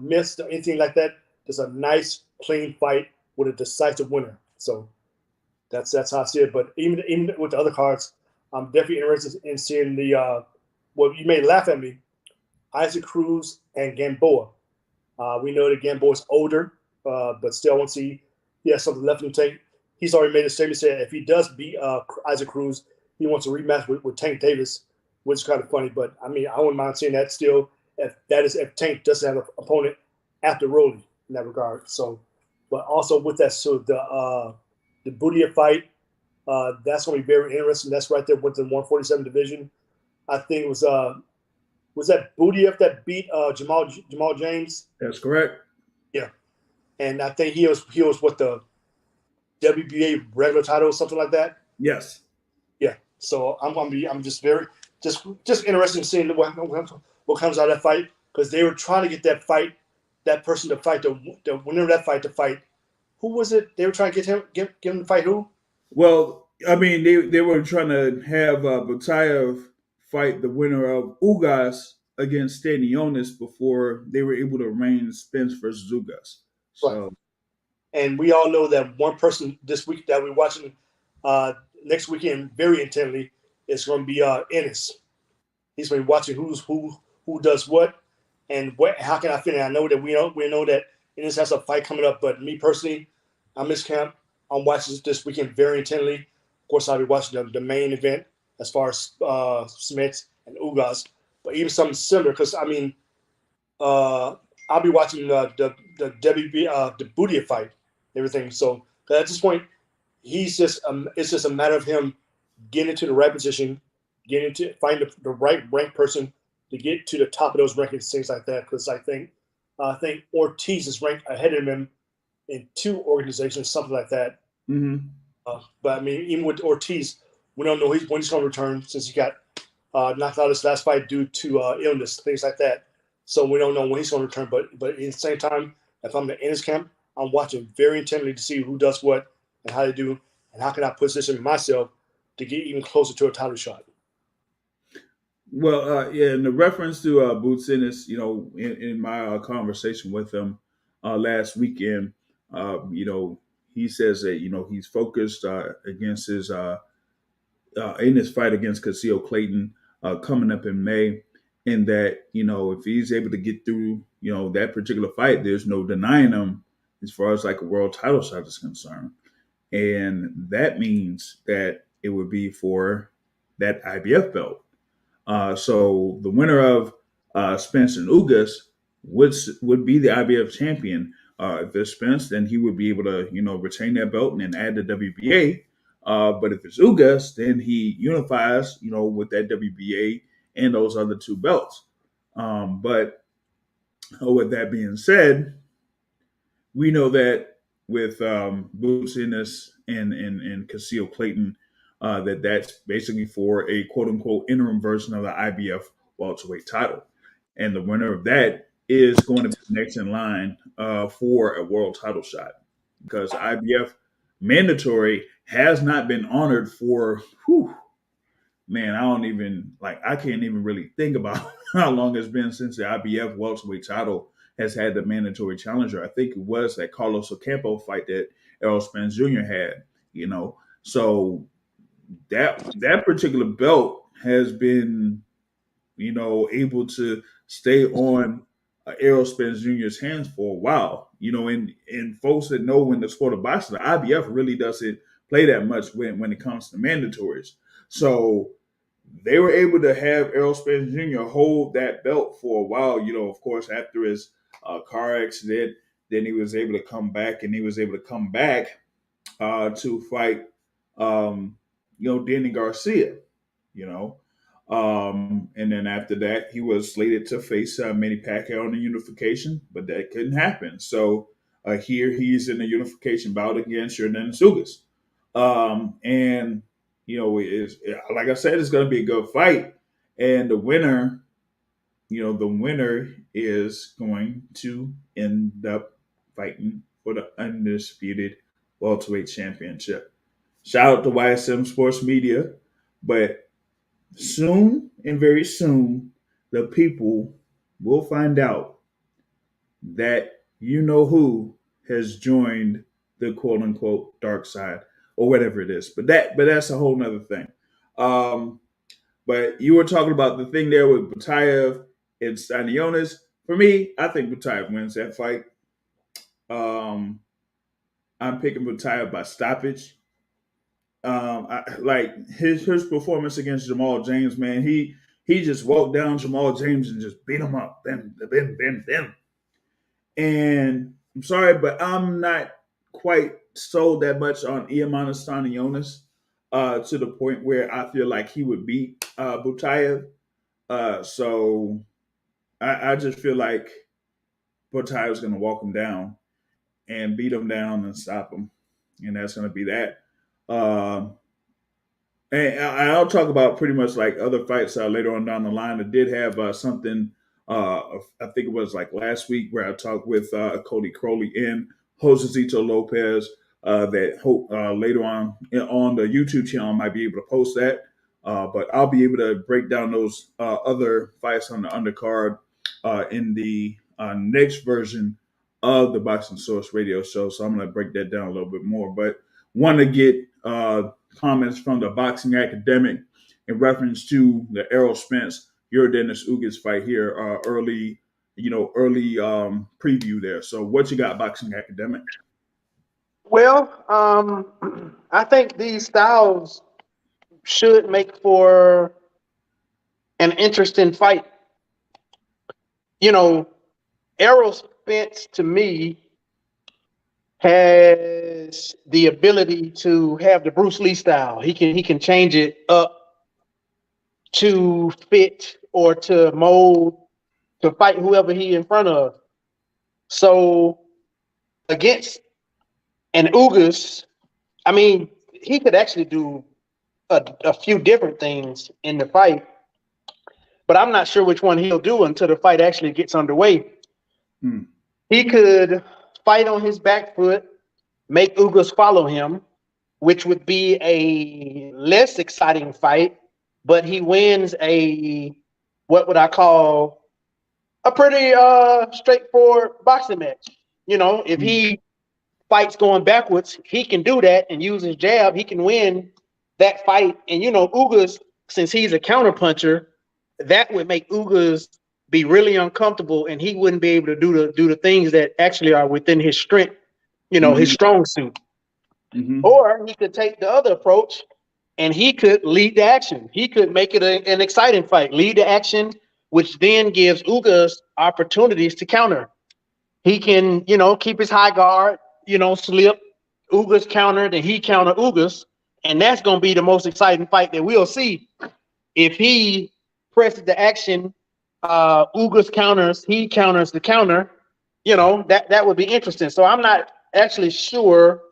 myths, or anything like that. Just a nice, clean fight with a decisive winner. So that's how I see it. But even with the other cards, I'm definitely interested in seeing the well, you may laugh at me, Isaac Cruz and Gamboa. We know that Gamboa is older, but still I want to see he has something left in the tank. He's already made a statement saying if he does beat Isaac Cruz, he wants a rematch with Tank Davis, which is kind of funny. But I mean, I wouldn't mind seeing that still. If Tank doesn't have an opponent after Rolly in that regard. So, but also with that, so the Budia fight, that's going to be very interesting. That's right there with the 147 division. I think it was that Budia that beat Jamal James. That's correct. Yeah, and I think he was what the WBA regular title or something like that. Yes. Yeah. So I'm just very interested in seeing what comes out of that fight, because they were trying to get that person to fight the winner of that fight to fight. Who was it? They were trying to get him to fight who? Well, I mean, they were trying to have Butayev fight the winner of Ugas against Stanionis before they were able to arrange Spence versus Ugas. So, right. And we all know that one person this week that we're watching next weekend very intently is going to be Ennis. He's been watching who does what, and how can I fit in. I know that we know that Ennis has a fight coming up, but me personally, I'm Miss Camp. I'm watching this weekend very intently. Of course, I'll be watching the main event as far as Smith and Ugas, but even something similar because I mean, I'll be watching the WB the Booty fight, everything. So at this point, he's just it's just a matter of him getting into the right position, getting to find the right ranked person to get to the top of those rankings, things like that. Because I think Ortiz is ranked ahead of him in 2 organizations, something like that. Mm-hmm. But I mean, even with Ortiz, we don't know when he's going to return since he got knocked out his last fight due to illness, things like that. So we don't know when he's going to return. But at the same time, if I'm in his camp, I'm watching very intently to see who does what and how to do, and how can I position myself to get even closer to a title shot. Well, yeah, in the reference to Boots Ennis, in my conversation with him last weekend, he says that he's focused against his in his fight against Casio Clayton coming up in May, and that if he's able to get through that particular fight, there's no denying him as far as like a world title shot is concerned, and that means that it would be for that IBF belt. So the winner of Spence-Ugas would be the IBF champion. If it's Spence, then he would be able to retain that belt and then add the WBA. But if it's Ugas, then he unifies with that WBA and those other 2 belts. But with that being said, we know that with Boots Ennis and Casio Clayton, that's basically for a quote unquote interim version of the IBF welterweight title, and the winner of that is going to be next in line for a world title shot because IBF mandatory has not been honored for. Whew, man, I can't even really think about how long it's been since the IBF welterweight title has had the mandatory challenger. I think it was that Carlos Ocampo fight that Errol Spence Jr. had, So that particular belt has been, able to stay on Errol Spence Jr.'s hands for a while. And folks that know in the sport of boxing, the IBF really doesn't play that much when it comes to mandatories. So they were able to have Errol Spence Jr. hold that belt for a while. Of course, after his car accident, then he was able to come back, and he was able to come back to fight, Danny Garcia. You know, and then after that, he was slated to face Manny Pacquiao in the unification, but that couldn't happen. So here he's in the unification bout against Yordenis Ugas. And is like I said, it's going to be a good fight, and the winner is going to end up fighting for the undisputed welterweight championship. Shout out to YSM Sports Media, but soon and very soon, the people will find out that who has joined the quote unquote dark side or whatever it is. But that's a whole nother thing. Um, but you were talking about the thing there with Butayev and Stanionis. For me, I think Butayev wins that fight. Um, I'm picking Butayev by stoppage. Like his performance against Jamal James, man, he just walked down Jamal James and just beat him up, bam, bam, bam, bam. And I'm sorry, but I'm not quite sold that much on Iamana Stanionis to the point where I feel like he would beat Butayev. So I just feel like Butayev's going to walk him down and beat him down and stop him, and that's going to be that. Um, And I'll talk about pretty much like other fights later on down the line. I did have something, I think it was like last week, where I talked with Cody Crowley and Josecito Lopez. That hope later on the YouTube channel I might be able to post that. But I'll be able to break down those other fights on the undercard in the next version of the Boxing Source radio show. So I'm going to break that down a little bit more. But want to get comments from the boxing academic in reference to the Errol Spence Yordenis Ugas fight here, early preview there. So what you got, boxing academic? Well, I think these styles should make for an interesting fight. You know, Errol Spence to me has the ability to have the Bruce Lee style. He can change it up to fit or to mold to fight whoever he in front of. So against an Ugas, I mean, he could actually do a few different things in the fight, but I'm not sure which one he'll do until the fight actually gets underway. He could fight on his back foot, make Ugas follow him, which would be a less exciting fight, but he wins what would I call a pretty straightforward boxing match. You know, if he fights going backwards, he can do that and use his jab. He can win that fight. And, you know, Ugas, since he's a counterpuncher, that would make Ugas be really uncomfortable, and he wouldn't be able to do the things that actually are within his strength, you know, his strong suit. Or he could take the other approach and he could lead the action. He could make it an exciting fight, lead the action, which then gives Ugas opportunities to counter. He can, you know, keep his high guard, you know, slip, Ugas counter, then he counter Ugas, and that's going to be the most exciting fight that we'll see. If he presses the action, Ugas counters, he counters the counter, you know, that would be interesting. So I'm not actually sure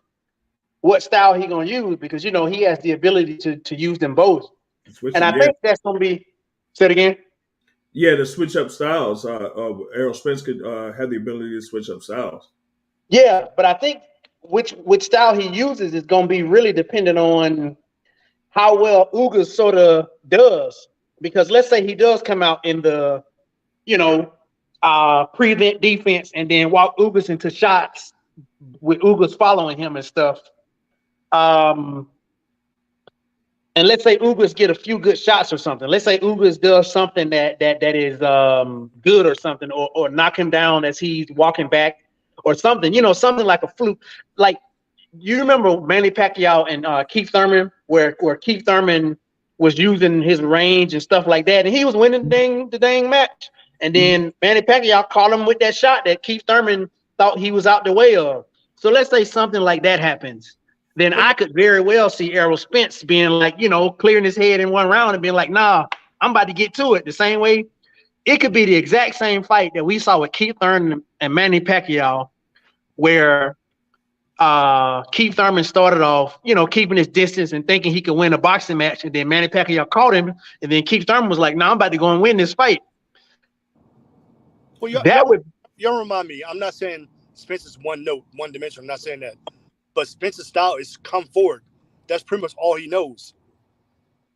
what style he's going to use because, you know, he has the ability to use them both. And I think that's going to be, say it again. Yeah, to switch up styles. Errol Spence could have the ability to switch up styles. Yeah, but I think which style he uses is going to be really dependent on how well Ugas sort of does. Because let's say he does come out in the, you know, prevent defense and then walk Ugas into shots with Ugas following him and stuff. And let's say Ugas get a few good shots or something. Let's say Ugas does something that is good or something, or knock him down as he's walking back or something. You know, something like a fluke. Like, you remember Manny Pacquiao and Keith Thurman, where Keith Thurman was using his range and stuff like that, and he was winning the dang match. And then Manny Pacquiao caught him with that shot that Keith Thurman thought he was out the way of. So let's say something like that happens. Then I could very well see Errol Spence being like, you know, clearing his head in one round and being like, nah, I'm about to get to it. The same way, it could be the exact same fight that we saw with Keith Thurman and Manny Pacquiao, where Keith Thurman started off, you know, keeping his distance and thinking he could win a boxing match. And then Manny Pacquiao caught him. And then Keith Thurman was like, nah, I'm about to go and win this fight. Well, y'all remind me, I'm not saying Spence is one note, one dimension. I'm not saying that. But Spence's style is come forward. That's pretty much all he knows.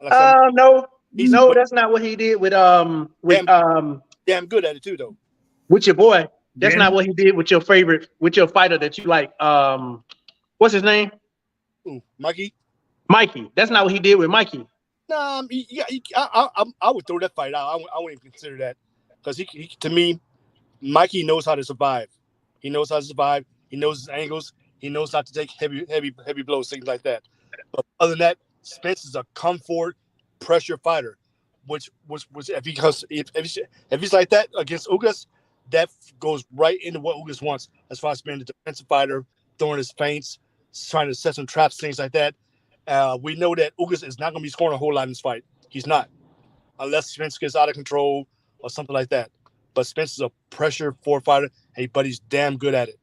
No, that's not what he did with damn good at it too, though. With your boy. That's not what he did with your fighter that you like. What's his name? Ooh, Mikey. That's not what he did with Mikey. Nah, I would throw that fight out. I wouldn't even consider that because he to me, Mikey knows how to survive. He knows how to survive. He knows his angles. He knows not to take heavy blows, things like that. But other than that, Spence is a come forward pressure fighter, which if he's like that against Ugas, that goes right into what Ugas wants as far as being a defensive fighter, throwing his feints, trying to set some traps, things like that. We know that Ugas is not going to be scoring a whole lot in this fight. He's not, unless Spence gets out of control or something like that. But Spence is a pressure forward fighter, but he's damn good at it.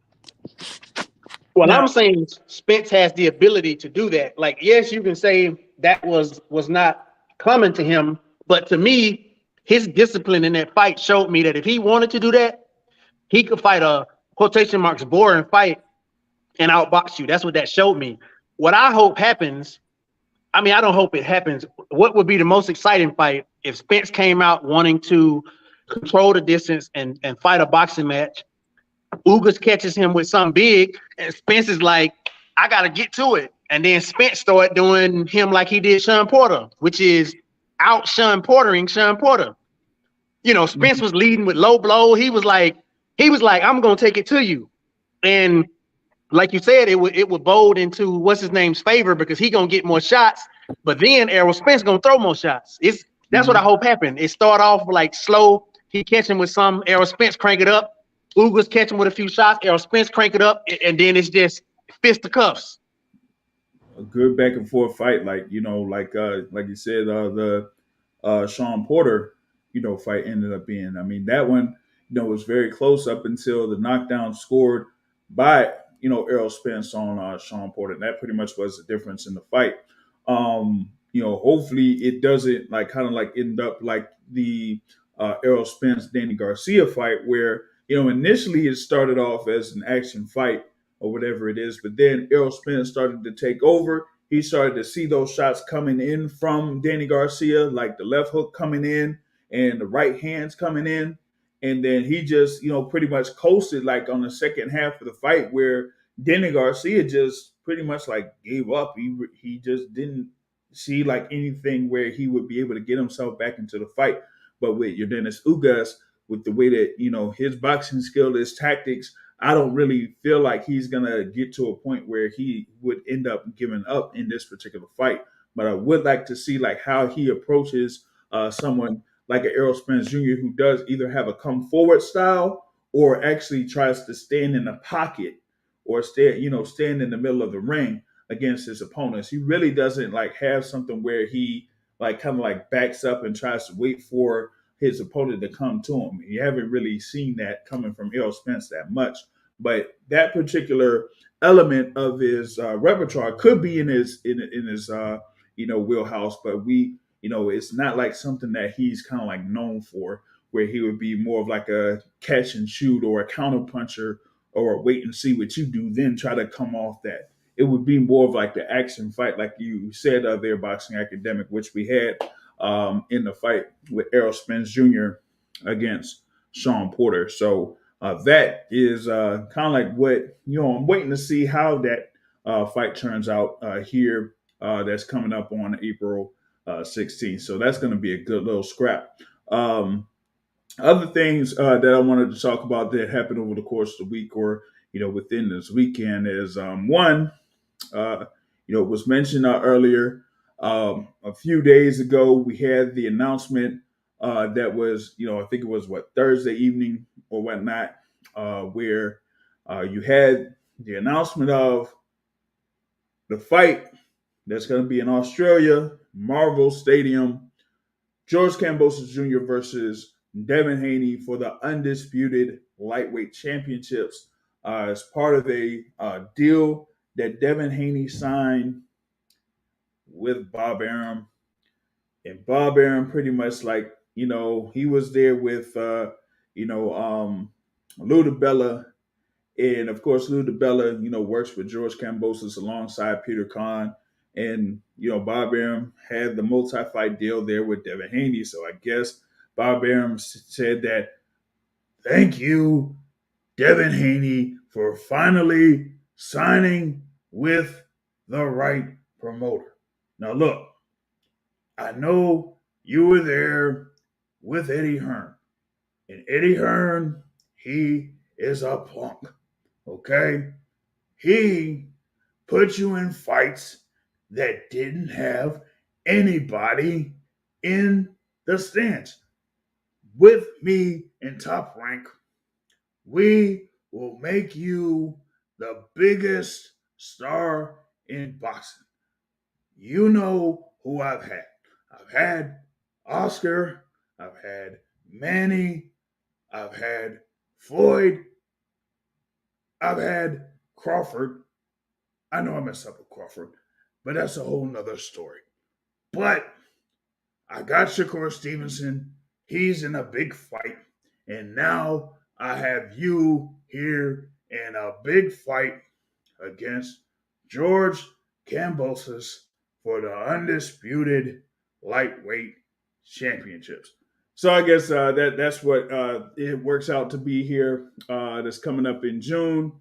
Well, I'm saying Spence has the ability to do that. Like, yes, you can say that was not coming to him, but to me, his discipline in that fight showed me that if he wanted to do that, he could fight a quotation marks boring fight and outbox you. That's what that showed me. What I hope happens, I mean, I don't hope it happens. What would be the most exciting fight if Spence came out wanting to control the distance and fight a boxing match? Ugas catches him with something big, and Spence is like, I got to get to it. And then Spence started doing him like he did Sean Porter, which is out Sean Portering Sean Porter. Spence was leading with low blow. He was like, I'm gonna take it to you. And like you said, it would bode into what's his name's favor because he gonna get more shots. But then Errol Spence gonna throw more shots. That's what I hope happened. It start off like slow. He catching with some, Errol Spence crank it up. Ugas catching with a few shots. Errol Spence crank it up, and then it's just fisticuffs. A good back and forth fight, like you said, the Sean Porter, fight ended up being. I mean, that one, was very close up until the knockdown scored by Errol Spence on Sean Porter. And that pretty much was the difference in the fight. Hopefully it doesn't kind of end up like the Errol Spence Danny Garcia fight, where initially it started off as an action fight or whatever it is, but then Errol Spence started to take over. He started to see those shots coming in from Danny Garcia, like the left hook coming in and the right hands coming in. And then he just, pretty much coasted like on the second half of the fight where Danny Garcia just pretty much gave up. He just didn't see anything where he would be able to get himself back into the fight. But with Yordenis Ugas, with the way that, his boxing skill, his tactics, I don't really feel like he's going to get to a point where he would end up giving up in this particular fight. But I would like to see how he approaches someone like an Errol Spence Jr. who does either have a come forward style or actually tries to stand in the pocket or stand in the middle of the ring against his opponents. He really doesn't have something where he kind of backs up and tries to wait for his opponent to come to him. You haven't really seen that coming from Errol Spence that much, but that particular element of his repertoire could be in his wheelhouse. But it's not something that he's kind of known for, where he would be more of a catch and shoot or a counter puncher or a wait and see what you do, then try to come off that. It would be more of the action fight, like you said there, Boxing Academic, which we had in the fight with Errol Spence Jr. against Sean Porter. So that is kind of what, I'm waiting to see how that fight turns out here. That's coming up on April 16th. So that's going to be a good little scrap. Other things that I wanted to talk about that happened over the course of the week or, within this weekend is one, it was mentioned earlier. A few days ago, we had the announcement that was, I think it was Thursday evening or whatnot, where you had the announcement of the fight that's going to be in Australia, Marvel Stadium, George Kambosos Jr. versus Devin Haney for the undisputed lightweight championships as part of a deal that Devin Haney signed with Bob Arum. And Bob Arum pretty much he was there with, Lou DiBella. And of course, Lou DiBella, works with George Kambosos alongside Peter Kahn. And, Bob Arum had the multi-fight deal there with Devin Haney. So I guess Bob Arum said that, thank you, Devin Haney, for finally signing with the right promoter. Now, look, I know you were there with Eddie Hearn. And Eddie Hearn, he is a punk, okay? He put you in fights that didn't have anybody in the stands. With me in Top Rank, we will make you the biggest star in boxing. You know who I've had. I've had Oscar, I've had Manny, I've had Floyd, I've had Crawford. I know I messed up with Crawford, but that's a whole nother story. But I got Shakur Stevenson. He's in a big fight. And now I have you here in a big fight against George Kambosos for the undisputed lightweight championships. So I guess that's what it works out to be here. That's coming up in June.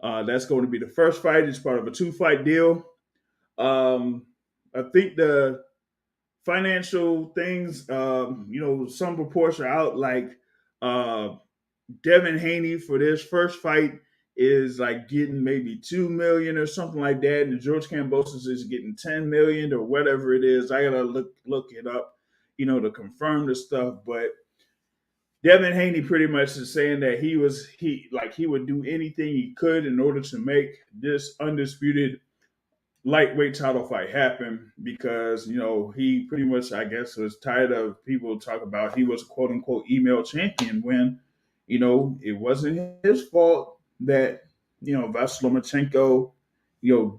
That's going to be the first fight. It's part of a 2-fight deal. Um, I think the financial things, some reports are out like uh, Devin Haney for this first fight is like getting maybe 2 million or something like that, and George Kambosos is getting 10 million or whatever it is. I gotta look it up, to confirm the stuff. But Devin Haney pretty much is saying that he would do anything he could in order to make this undisputed lightweight title fight happen because he pretty much, I guess, was tired of people talk about he was quote unquote email champion when it wasn't his fault that Vasyl Lomachenko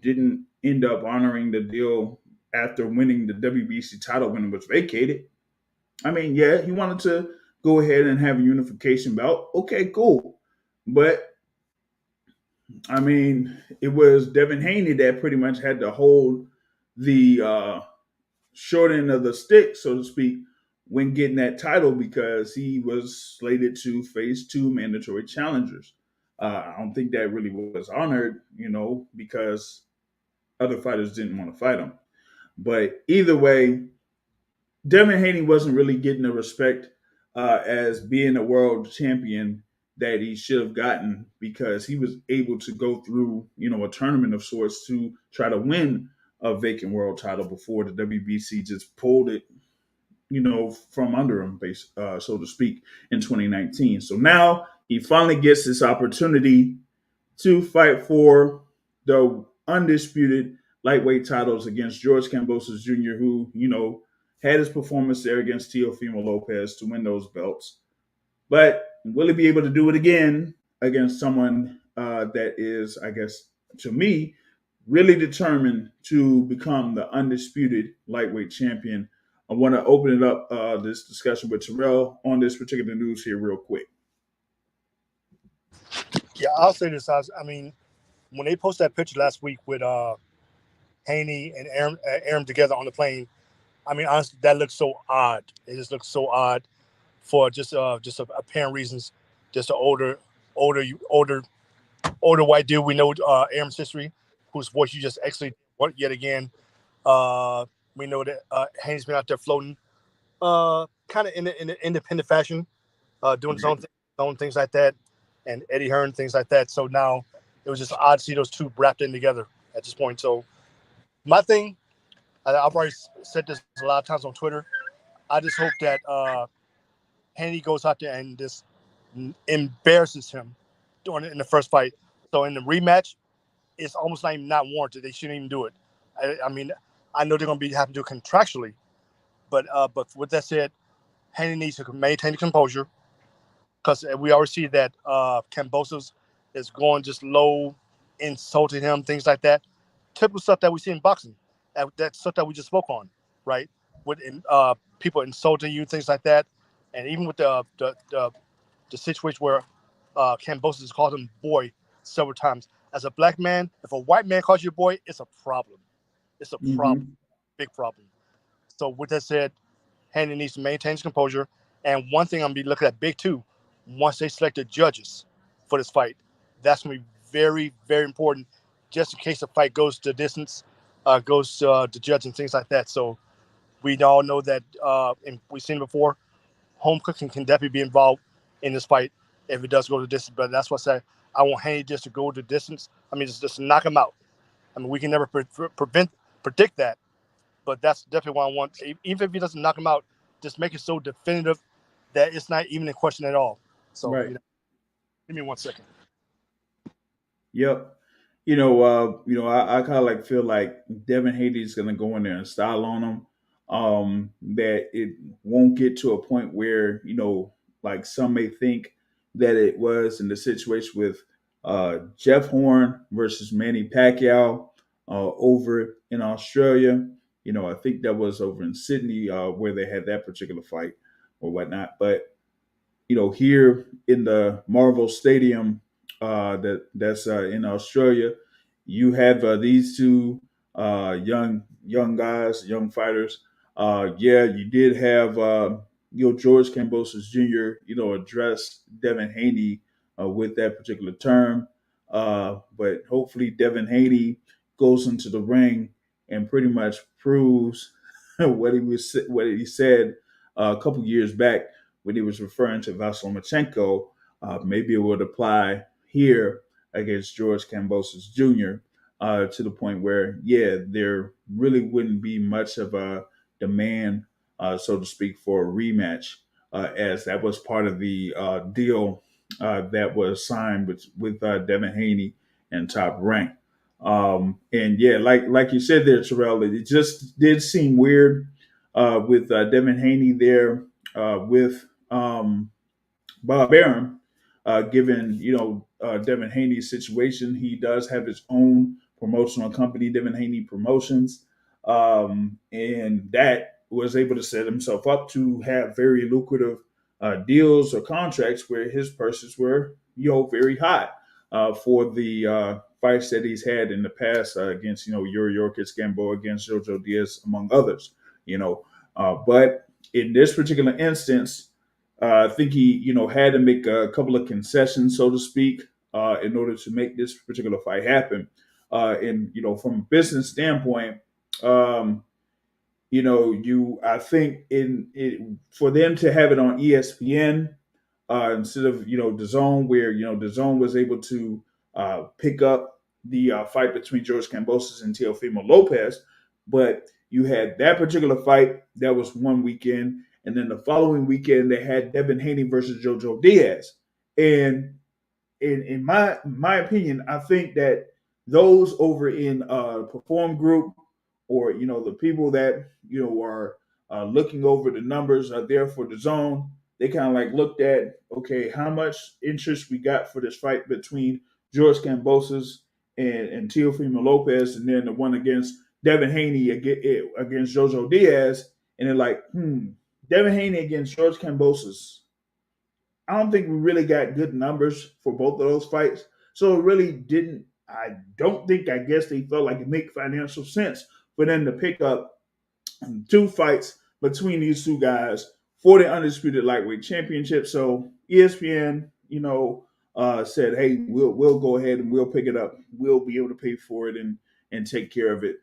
didn't end up honoring the deal after winning the WBC title when it was vacated. I mean, yeah, he wanted to go ahead and have a unification belt. Okay, cool. But I mean, it was Devin Haney that pretty much had to hold the short end of the stick, so to speak, when getting that title because he was slated to face two mandatory challengers. I don't think that really was honored, because other fighters didn't want to fight him. But either way, Devin Haney wasn't really getting the respect as being a world champion that he should have gotten because he was able to go through, a tournament of sorts to try to win a vacant world title before the WBC just pulled it, from under him, so to speak, in 2019. So now he finally gets this opportunity to fight for the undisputed lightweight titles against George Kambosos Jr., who, had his performance there against Teofimo Lopez to win those belts. But will he be able to do it again against someone that is, I guess, to me, really determined to become the undisputed lightweight champion? I want to open it up, this discussion with Terrell on this particular news here real quick. Yeah, I'll say this. I mean, when they posted that picture last week with Haney and Aaron together on the plane, I mean, honestly, that looks so odd. It just looks so odd for just apparent reasons. Just an older white dude. We know Aaron's history, whose voice you just actually yet again. Uh, we know that Haney's been out there floating, kind of in an independent fashion, doing his own things like that, and Eddie Hearn things like that. So now it was just odd to see those two wrapped in together at this point. So my thing, I've already said this a lot of times on Twitter. I just hope that Haney goes out there and just embarrasses him doing it in the first fight. So in the rematch, it's almost not warranted. They shouldn't even do it. I mean, I know they're going to having to do it contractually, but with that said, Haney needs to maintain composure because we already see that Kambosos is going just low, insulting him, things like that. Typical stuff that we see in boxing. That stuff that we just spoke on, right? With people insulting you, things like that, and even with the situation where Kambosos called him boy several times. As a black man, if a white man calls you a boy, it's a problem. It's a problem, Mm-hmm. big problem. So with that said, Haney needs to maintain his composure. And one thing I'm gonna be looking at big too, once they select the judges for this fight, that's gonna be very, very important, just in case the fight goes to distance, goes to judge and things like that. So we all know that, and we've seen it before, home cooking can definitely be involved in this fight if it does go to distance. But that's what I say. I want Haney just to go to distance. I mean, just knock him out. I mean, we can never predict that, but that's definitely what I want. Even if he doesn't knock him out, just make it so definitive that it's not even a question at all. So, Right. give me 1 second. Yep. I kind of like feel like Devin Haney's gonna go in there and style on him. That it won't get to a point where like some may think that it was in the situation with Jeff Horn versus Manny Pacquiao over in Australia. I think that was over in Sydney where they had that particular fight or whatnot. But here in the Marvel Stadium that's in Australia, you have these two young guys, young fighters. Yeah, you did have George Kambosos Jr. Address Devin Haney with that particular term, but hopefully Devin Haney goes into the ring and pretty much proves what he said a couple years back when he was referring to Vasilomachenko. Maybe it would apply here against George Kambosos Jr. To the point where, yeah, there really wouldn't be much of a demand, so to speak, for a rematch, as that was part of the deal that was signed with Devin Haney and Top Rank. And yeah, like you said there, Terrell, it just did seem weird with Devin Haney there with Bob Arum, given Devin Haney's situation. He does have his own promotional company, Devin Haney Promotions, and that was able to set himself up to have very lucrative deals or contracts where his purses were very high for the fights that he's had in the past against Yuri Yorkis, Gamboa, against Jojo Diaz, among others. But in this particular instance, I think he, had to make a couple of concessions, so to speak, in order to make this particular fight happen. And from a business standpoint, um, I think for them to have it on ESPN instead of the Zone, where the Zone was able to pick up the fight between George Kambosos and Teofimo Lopez, but you had that particular fight that was one weekend, and then the following weekend they had Devin Haney versus Jojo Diaz, and in my opinion, I think that those over in Perform Group, or the people that are looking over the numbers are there for the Zone. They kind of like looked at, okay, how much interest we got for this fight between George Kambosos and Teofimo Lopez, and then the one against Devin Haney against Jojo Diaz, and they're like, Devin Haney against George Kambosos. I don't think we really got good numbers for both of those fights. So it really didn't. I don't think. I guess they felt like it made financial sense for them to pick up two fights between these two guys for the undisputed lightweight championship. So ESPN, said, "Hey, we'll go ahead and we'll pick it up. We'll be able to pay for it and take care of it."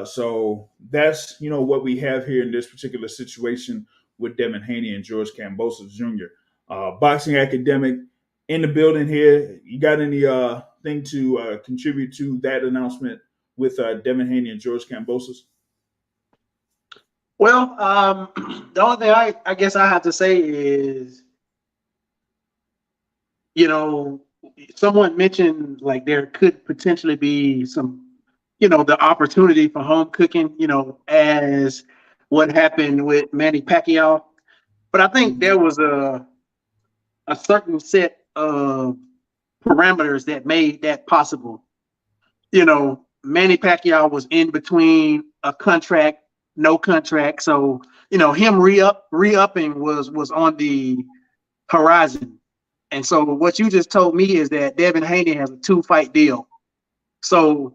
So that's what we have here in this particular situation with Devin Haney and George Kambosos Jr. Boxing academic in the building here. You got any thing to contribute to that announcement with Devin Haney and George Kambosos? Well, the only thing I guess I have to say is, someone mentioned like there could potentially be some, the opportunity for home cooking, as what happened with Manny Pacquiao. But I think there was a certain set of parameters that made that possible. Manny Pacquiao was in between a contract, no contract. So, him re-upping was on the horizon. And so what you just told me is that Devin Haney has a 2-fight deal. So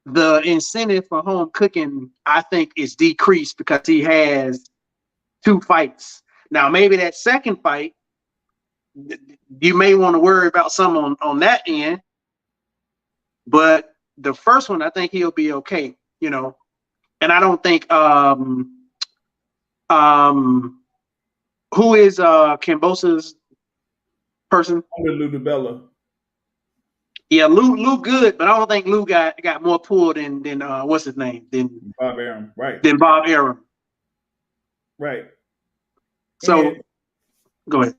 the incentive for home cooking, I think, is decreased because he has 2 fights. Now, maybe that second fight, you may want to worry about some on that end. But the first one, I think he'll be okay, And I don't think who is Kambosos' person? Lou DiBella. Yeah, Lou good, but I don't think Lou got more pull than what's his name? Than Bob Arum, right. Than Bob Arum. Right. So go ahead.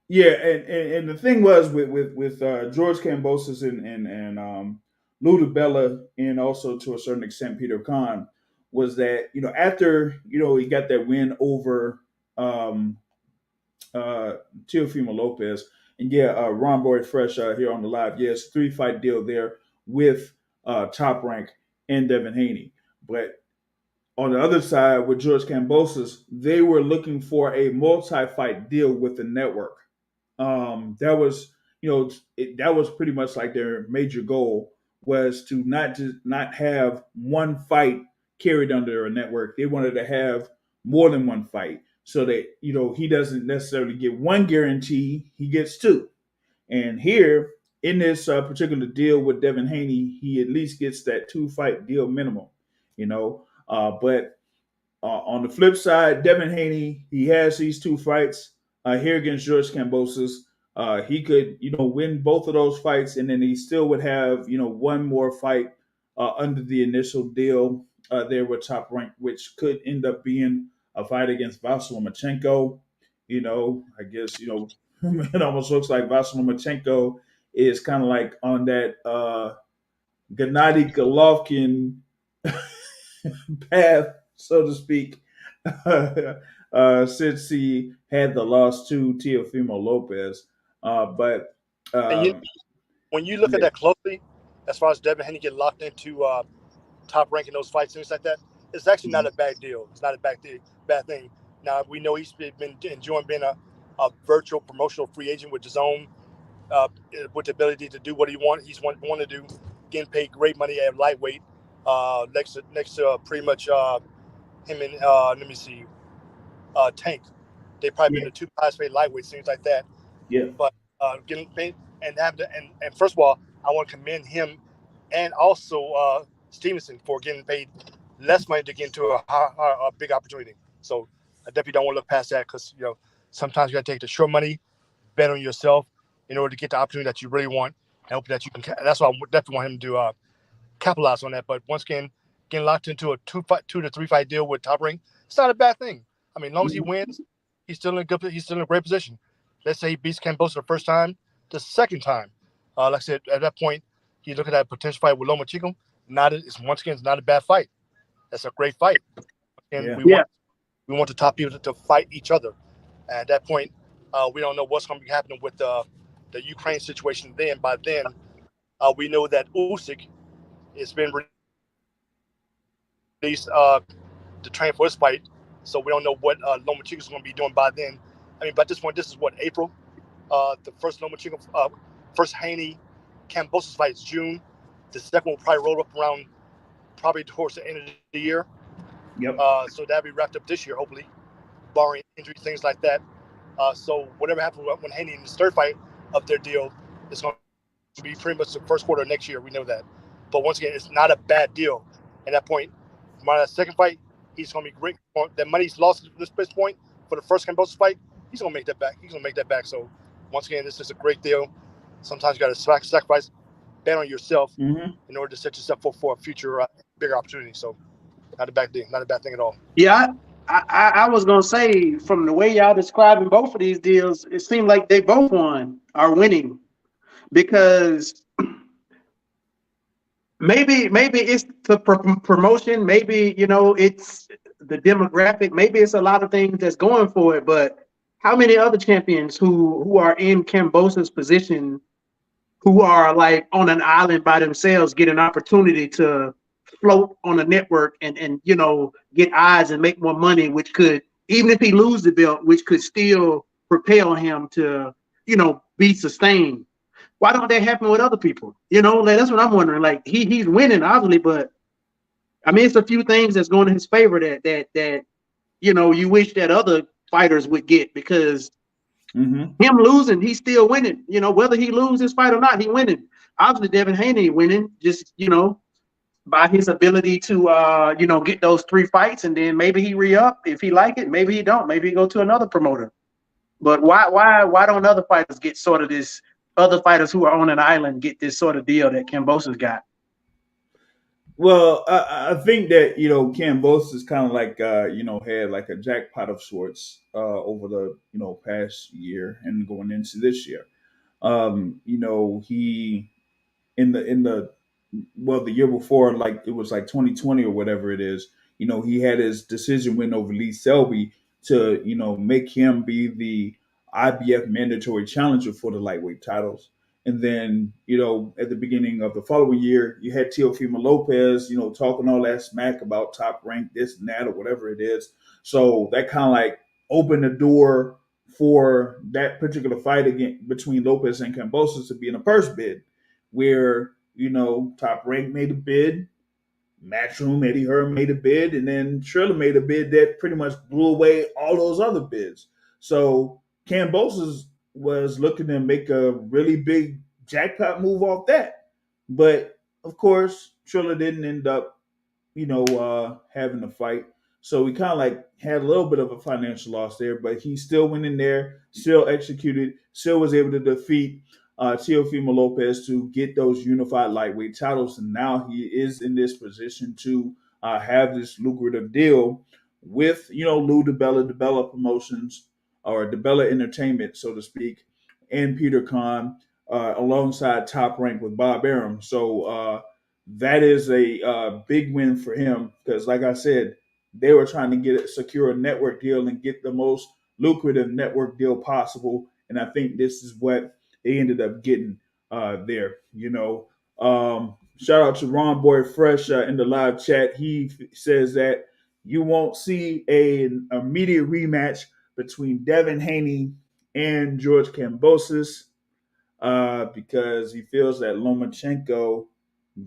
Yeah, and the thing was with George Kambosos and Lou DiBella, and also to a certain extent Peter Khan, was that after he got that win over Teofimo Lopez, and Ron Boy Fresh here on the live, yes, 3-fight deal there with Top Rank and Devin Haney, but on the other side with George Kambosos, they were looking for a multi-fight deal with the network. That was that was pretty much like their major goal, was to not have one fight carried under a network. They wanted to have more than one fight, so that he doesn't necessarily get one guarantee, he gets 2. And here in this particular deal with Devin Haney, he at least gets that 2-fight deal minimum. But on the flip side, Devin Haney, he has these two fights here against George Kambosos. He could, win both of those fights, and then he still would have, one more fight under the initial deal there with Top Rank, which could end up being a fight against Vasyl Lomachenko. I guess, it almost looks like Vasyl Lomachenko is kind of like on that Gennady Golovkin path, so to speak, since he had the loss to Teofimo Lopez. But And you, um, when you look at yeah, that closely, as far as Devin Haney get locked into top ranking those fights, things like that, it's actually not a bad deal. It's not a bad thing. Now we know he's been enjoying being a virtual promotional free agent with his own, with the ability to do what he's want to do, getting paid great money at lightweight. Next to pretty much him and let me see, Tank. They probably been yeah, the two highest paid lightweights, things like that. yeah, But getting paid and and first of all, I want to commend him and also Stevenson for getting paid less money to get into a big opportunity. So I definitely don't want to look past that because sometimes you got to take the short money, bet on yourself in order to get the opportunity that you really want, and hope that you can. That's why I definitely want him to capitalize on that. But once again, getting locked into a 2 to 3 fight deal with Top Rank, it's not a bad thing. I mean, as long as he mhm, wins, he's still in a great position. Let's say he beats Kambosos the first time, the second time, like I said, at that point, you look at that potential fight with Lomachenko. It's not a bad fight. That's a great fight, and yeah, Yeah, we want the top people to fight each other. And at that point, we don't know what's going to be happening with the Ukraine situation. Then by then, we know that Usyk has been released to train for his fight. So we don't know what Lomachenko is going to be doing by then. I mean, by this point, this is what, April. The first Lomachenko, first Haney Kambosos fight is June. The second will probably roll up around probably towards the end of the year. yep, So that'll be wrapped up this year, hopefully, barring injury, things like that. So whatever happens when Haney in his third fight of their deal, it's going to be pretty much the first quarter of next year. We know that. But once again, it's not a bad deal. At that point, my second fight, he's going to be great. That money he's lost at this point for the first Kambosos fight, he's going to make that back. He's going to make that back. So once again, this is a great deal. Sometimes you got to sacrifice, bet on yourself hmm in order to set yourself up for a future bigger opportunity. So not a bad thing. Not a bad thing at all. yeah. I was gonna say from the way y'all describing both of these deals, it seemed like they both are winning because maybe it's the promotion, maybe it's the demographic, maybe it's a lot of things that's going for it. But how many other champions who are in Kambosos' position, who are like on an island by themselves, get an opportunity to float on a network and get eyes and make more money, which could, even if he lose the belt, which could still propel him to be sustained. Why don't that happen with other people? Like, that's what I'm wondering. Like, he's winning obviously, but I mean, it's a few things that's going in his favor that you wish that other fighters would get, because hmm him losing, he's still winning. Whether he loses his fight or not, he winning. Obviously, Devin Haney winning just by his ability to get those 3 fights, and then maybe he re-up if he like it. Maybe he don't. Maybe he go to another promoter. But why don't other fighters get sort of this? Other fighters who are on an island get this sort of deal that Kambosos got. Well, I think that Boss is kind of like had like a jackpot of sorts over the past year and going into this year. He in the well, the year before, like it was like 2020 or whatever it is. He had his decision win over Lee Selby to make him be the IBF mandatory challenger for the lightweight titles. And then, at the beginning of the following year, you had Teofimo Lopez, talking all that smack about Top Rank, this and that, or whatever it is. So that kind of like opened the door for that particular fight again between Lopez and Kambosos to be in a purse bid, where Top Rank made a bid, Matchroom, Eddie Hearn made a bid, and then Triller made a bid that pretty much blew away all those other bids. So Kambosos was looking to make a really big jackpot move off that. But of course, Triller didn't end up, having the fight. So we kind of like had a little bit of a financial loss there, but he still went in there, still executed, still was able to defeat Teofimo Lopez to get those unified lightweight titles, and now he is in this position to have this lucrative deal with Lou DiBella Promotions or DiBella Entertainment, so to speak, and Peter Khan alongside Top Rank with Bob Arum. So that is a big win for him because, like I said, they were trying to secure a network deal and get the most lucrative network deal possible, and I think this is what they ended up getting there. Shout out to Ron Boy Fresh in the live chat. He says that you won't see an immediate rematch between Devin Haney and George Kambosos because he feels that Lomachenko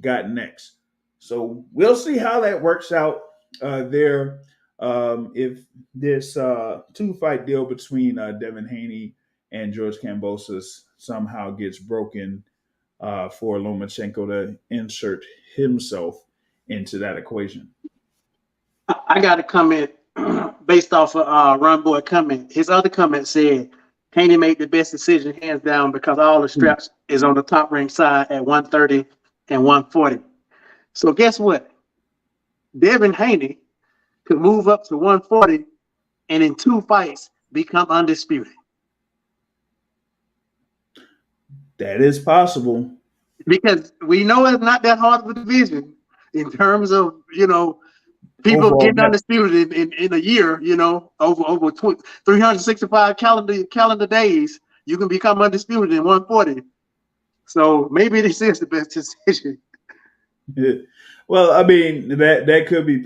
got next. So we'll see how that works out there. If this two-fight deal between Devin Haney and George Kambosos somehow gets broken for Lomachenko to insert himself into that equation. I got a comment based off of Ron Boy comment. His other comment said Haney made the best decision hands down because all the straps is on the top rank side at 130 and 140. So guess what? Devin Haney could move up to 140 and in 2 fights become undisputed. That is possible. Because we know it's not that hard of a division in terms of, people Overall getting net. undisputed in a year, over 365 calendar days, you can become undisputed in 140. So maybe this is the best decision. Well, I mean that could be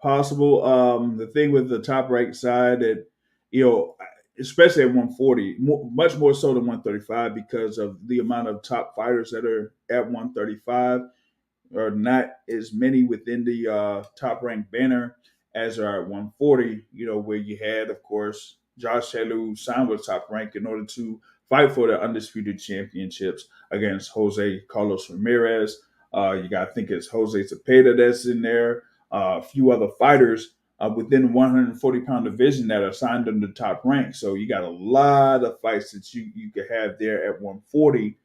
possible. The thing with the top ranked side that especially at 140, much more so than 135 because of the amount of top fighters that are at 135 or not as many within the top ranked banner as are at 140, where you had, of course, Josh Taylor signed with top rank in order to fight for the undisputed championships against Jose Carlos Ramirez. You got to think it's Jose Zepeda that's in there, a few other fighters within the 140-pound division that are signed under the top rank. So you got a lot of fights that you could have there at 140.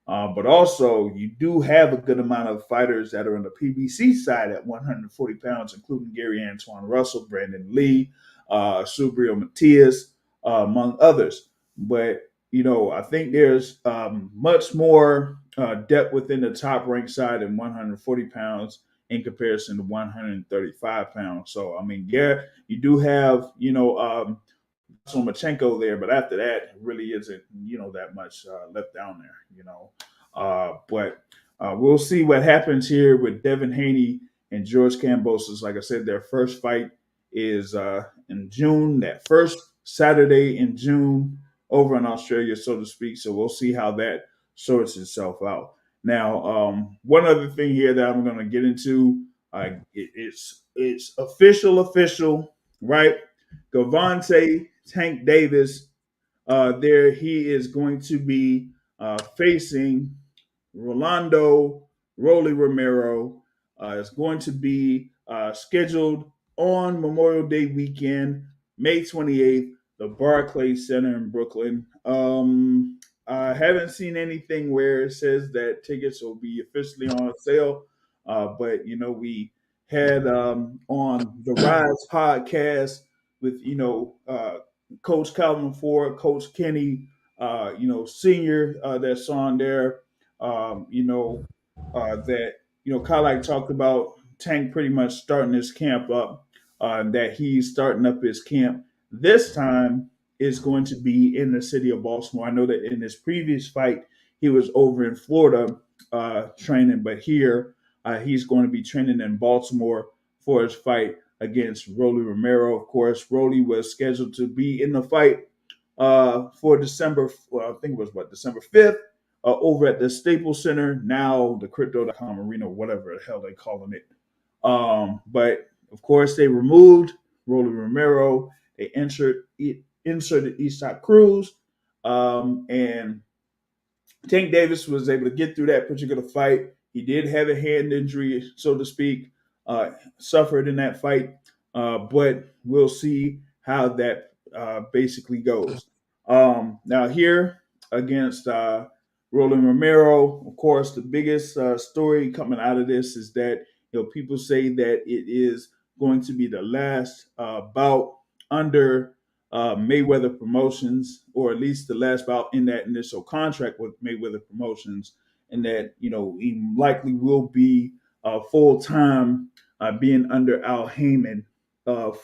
But also, you do have a good amount of fighters that are on the PBC side at 140 pounds, including Gary Antoine Russell, Brandon Lee, Subrio Matias, among others. But, I think there's much more depth within the top rank side at 140 pounds in comparison to 135 pounds. So, I mean, yeah, you do have, Lomachenko there, but after that, it really isn't that much left down there. But we'll see what happens here with Devin Haney and George Kambosos. Like I said, their first fight is in June, that first Saturday in June over in Australia, so to speak. So we'll see how that sorts itself out. Now, one other thing here that I'm going to get into, it's official, right? Gervonta Tank Davis, there he is going to be facing Rolando Rolly Romero. It's going to be scheduled on Memorial Day weekend, May 28th, the Barclays Center in Brooklyn. I haven't seen anything where it says that tickets will be officially on sale, but we had on the Rise podcast with Coach Calvin Ford, Coach Kenny, senior that's on there. That Kyle talked about Tank pretty much starting his camp up. That he's starting up his camp this time is going to be in the city of Baltimore. I know that in his previous fight he was over in Florida training, but here he's going to be training in Baltimore for his fight against Rolly Romero. Of course, Rolly was scheduled to be in the fight for December, I think it was December 5th, over at the Staples Center, now the Crypto.com Arena, whatever the hell they calling it. But of course, they removed Rolly Romero. They inserted Eastside Cruz, and Tank Davis was able to get through that particular fight. He did have a hand injury, so to speak, suffered in that fight. But we'll see how that basically goes. Now here against Roland Romero, of course, the biggest story coming out of this is that people say that it is going to be the last bout under Mayweather Promotions, or at least the last bout in that initial contract with Mayweather Promotions, and that he likely will be full time being under Al Heyman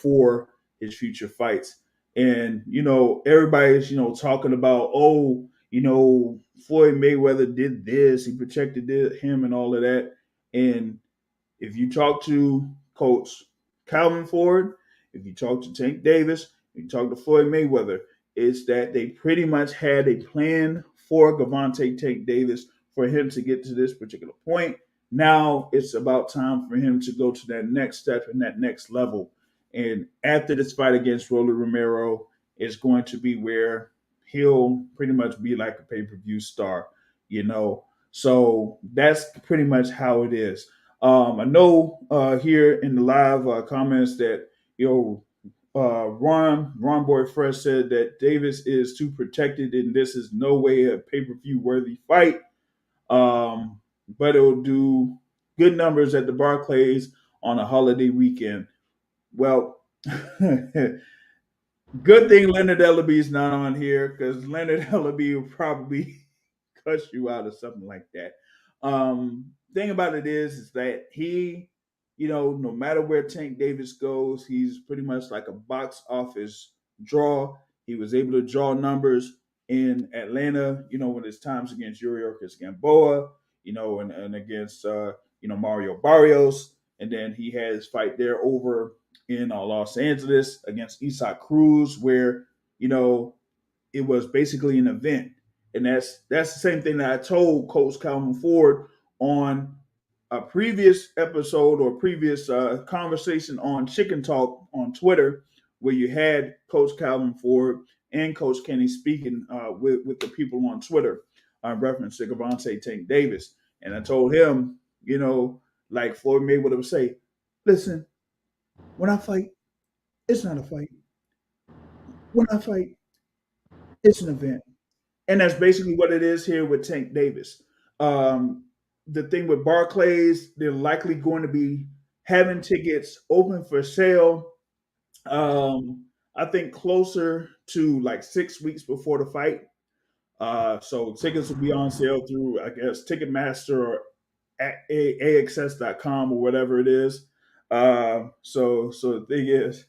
for his future fights. And everybody's talking about, oh, Floyd Mayweather did this, he protected him, and all of that. And if you talk to Coach Calvin Ford, if you talk to Tank Davis, if you talk to Floyd Mayweather, it's that they pretty much had a plan for Gervonta Tank Davis for him to get to this particular point. Now it's about time for him to go to that next step and that next level. And after this fight against Roland Romero, it's going to be where he'll pretty much be like a pay-per-view star, So that's pretty much how it is. I know here in the live comments that Ron Boy Fresh said that Davis is too protected and this is no way a pay per view worthy fight. But it will do good numbers at the Barclays on a holiday weekend. Well, good thing Leonard Ellaby is not on here, because Leonard Ellaby will probably cuss you out or something like that. Thing about it is that he, no matter where Tank Davis goes, he's pretty much like a box office draw. He was able to draw numbers in Atlanta, when it's times against Yuriorkis Gamboa, and against Mario Barrios, and then he had his fight there over in Los Angeles against Isaac Cruz, where it was basically an event. And that's the same thing that I told Coach Calvin Ford on a previous episode or previous conversation on Chicken Talk on Twitter, where you had Coach Calvin Ford and Coach Kenny speaking with the people on Twitter in reference to Gervonta Tank Davis. And I told him, like Floyd Mayweather would say, listen, when I fight, it's not a fight. When I fight, it's an event. And that's basically what it is here with Tank Davis. The thing with Barclays, they're likely going to be having tickets open for sale. I think closer to like 6 weeks before the fight. So tickets will be on sale through, I guess, Ticketmaster or AXS.com or whatever it is. So the thing is,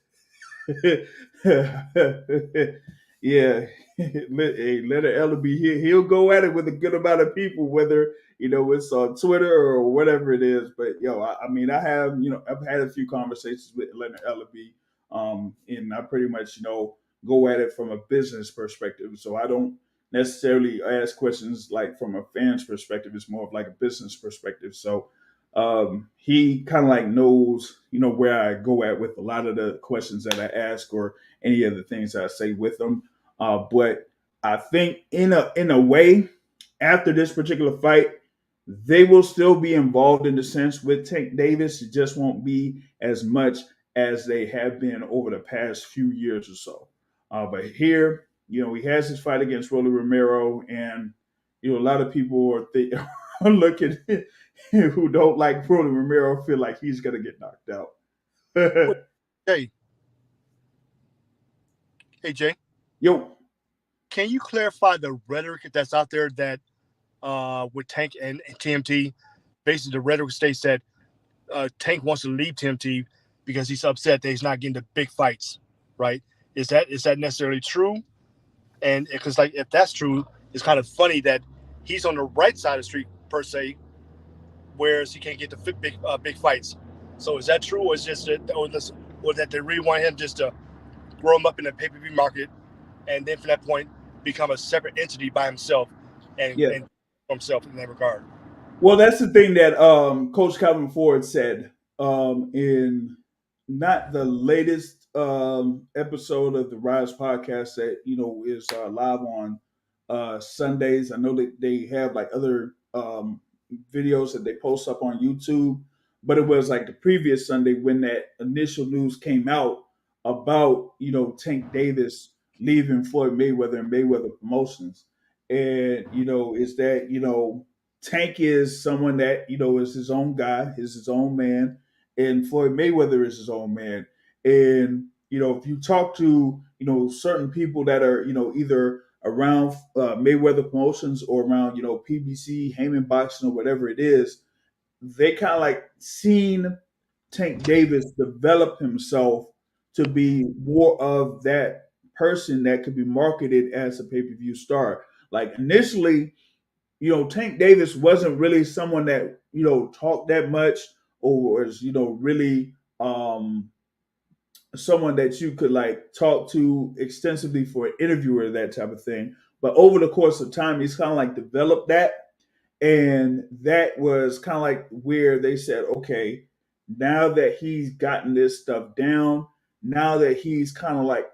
yeah, hey, Leonard Ellaby, he'll go at it with a good amount of people, whether it's on Twitter or whatever it is. But I mean, I've had a few conversations with Leonard Ellaby, and I pretty much go at it from a business perspective. So I don't necessarily ask questions like from a fan's perspective. It's more of like a business perspective. So he kind of like knows, where I go at with a lot of the questions that I ask or any of the things that I say with them. But I think in a way, after this particular fight, they will still be involved in the sense with Tank Davis. It just won't be as much as they have been over the past few years or so. But here, he has his fight against Rolly Romero, and a lot of people are looking who don't like Rolly Romero feel like he's gonna get knocked out. Hey, Jay, Yo, can you clarify the rhetoric that's out there that with Tank and TMT? Basically, the rhetoric states that Tank wants to leave TMT because he's upset that he's not getting the big fights. Right? Is that necessarily true? And because like if that's true, it's kind of funny that he's on the right side of the street per se, whereas he can't get the big fights. So is that true, or is just or that they really want him just to grow him up in the pay-per-view market, and then from that point become a separate entity by himself yeah. and himself in that regard? Well, that's the thing that Coach Calvin Ford said in not the latest episode of the Rise podcast that is live on Sundays. I know that they have like other videos that they post up on YouTube, but it was like the previous Sunday when that initial news came out about Tank Davis leaving Floyd Mayweather and Mayweather Promotions, and is that Tank is someone that is his own guy, is his own man, and Floyd Mayweather is his own man, and if you talk to certain people that are either around Mayweather Promotions or around PBC, Heyman Boxing, or whatever it is, they kind of like seen Tank Davis develop himself to be more of that person that could be marketed as a pay per view star. Like initially, Tank Davis wasn't really someone that talked that much or was really someone that you could like talk to extensively for an interview or that type of thing. But over the course of time, he's kind of like developed that, and that was kind of like where they said, okay, now that he's gotten this stuff down, now that he's kind of like,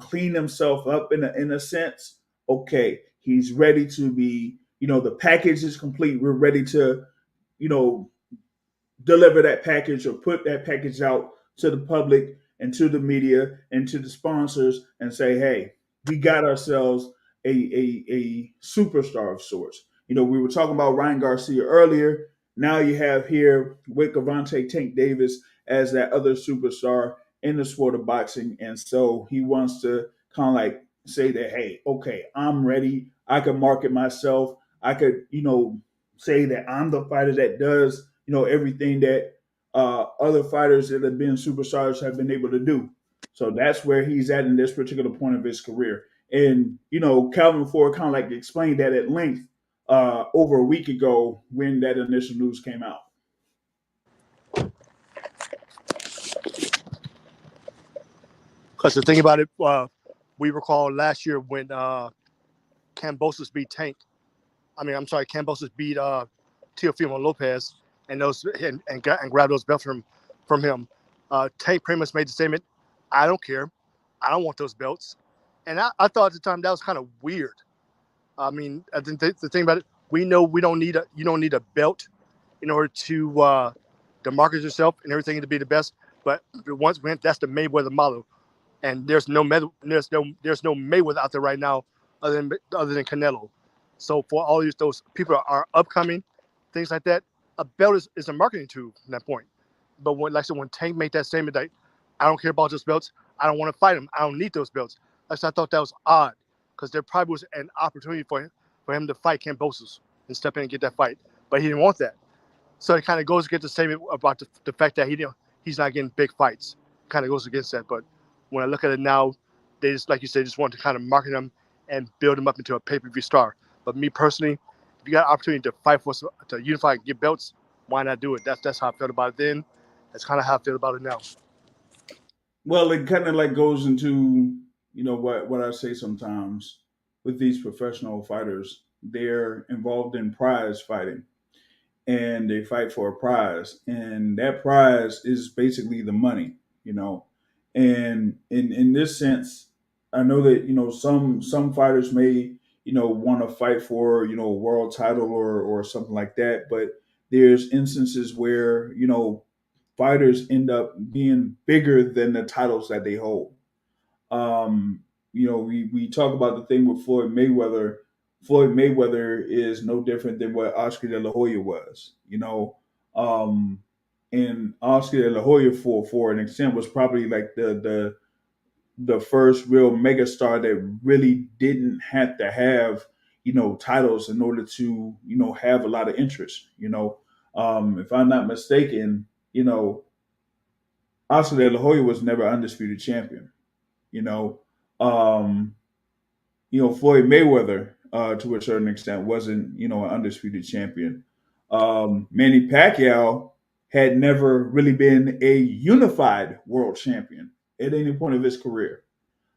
cleaned himself up in a sense, okay, he's ready to be, the package is complete. We're ready to, you know, deliver that package or put that package out to the public and to the media and to the sponsors and say, hey, we got ourselves a superstar of sorts. We were talking about Ryan Garcia earlier. Now you have here with Gervonta Tank Davis as that other superstar in the sport of boxing. And so he wants to kind of like say that, hey, okay, I'm ready. I can market myself. I could, say that I'm the fighter that does everything that other fighters that have been superstars have been able to do. So that's where he's at in this particular point of his career. And Calvin Ford kind of like explained that at length over a week ago when that initial news came out. Because the thing about it, we recall last year when Kambosos beat Tank. I'm sorry, Kambosos beat Teofimo Lopez and grabbed those belts from him. Tank pretty much made the statement, I don't care. I don't want those belts. And I thought at the time that was kind of weird. I think the thing about it, we know you don't need a belt in order to market yourself and everything to be the best. But once that's the Mayweather model, and there's no Mayweather out there right now other than Canelo. So for all those people are upcoming, things like that, a belt is a marketing tool from that point. But when Tank made that statement that I don't care about those belts, I don't want to fight him, I don't need those belts. I thought that was odd because there probably was an opportunity for him to fight Kambosos and step in and get that fight, but he didn't want that. So it kind of goes against the statement about the fact that he's not getting big fights. Kind of goes against that. But when I look at it now, they just, like you said, just want to kind of market him and build him up into a pay-per-view star. But me personally, if you got an opportunity to fight to unify and get belts, why not do it? That's how I felt about it then. That's kind of how I feel about it now. Well, it kind of like goes into what I say sometimes with these professional fighters. They're involved in prize fighting, and they fight for a prize, and that prize is basically the money. And in this sense, I know that some fighters may want to fight for a world title or something like that, but there's instances where fighters end up being bigger than the titles that they hold. We talk about the thing with Floyd Mayweather. Floyd Mayweather is no different than what Oscar De La Hoya was. And Oscar De La Hoya for an extent was probably like the first real megastar that really didn't have to have titles in order to have a lot of interest. If I'm not mistaken, Oscar De La Hoya was never undisputed champion. You know, um, Floyd Mayweather, to a certain extent, wasn't an undisputed champion. Manny Pacquiao had never really been a unified world champion at any point of his career.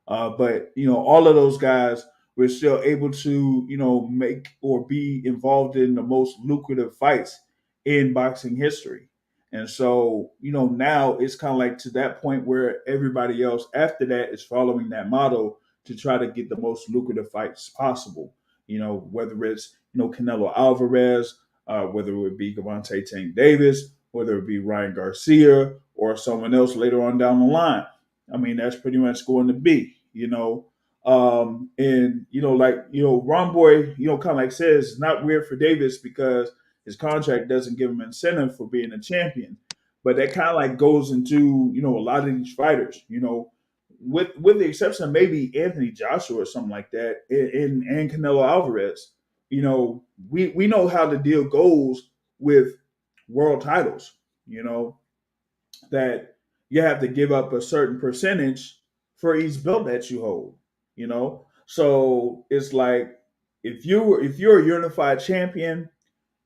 But all of those guys were still able to make or be involved in the most lucrative fights in boxing history. And so now it's kind of like to that point where everybody else after that is following that model to try to get the most lucrative fights possible. Whether it's Canelo Alvarez, whether it would be Gervonta Tank Davis, whether it be Ryan Garcia or someone else later on down the line. I mean, that's pretty much going to be, and Ron Boy, kind of like says, it's not weird for Davis because his contract doesn't give him incentive for being a champion. But that kind of like goes into a lot of these fighters, with the exception of maybe Anthony Joshua or something like that, and Canelo Alvarez. We know how the deal goes with world titles. You know that you have to give up a certain percentage for each belt that you hold. So it's like if you're a unified champion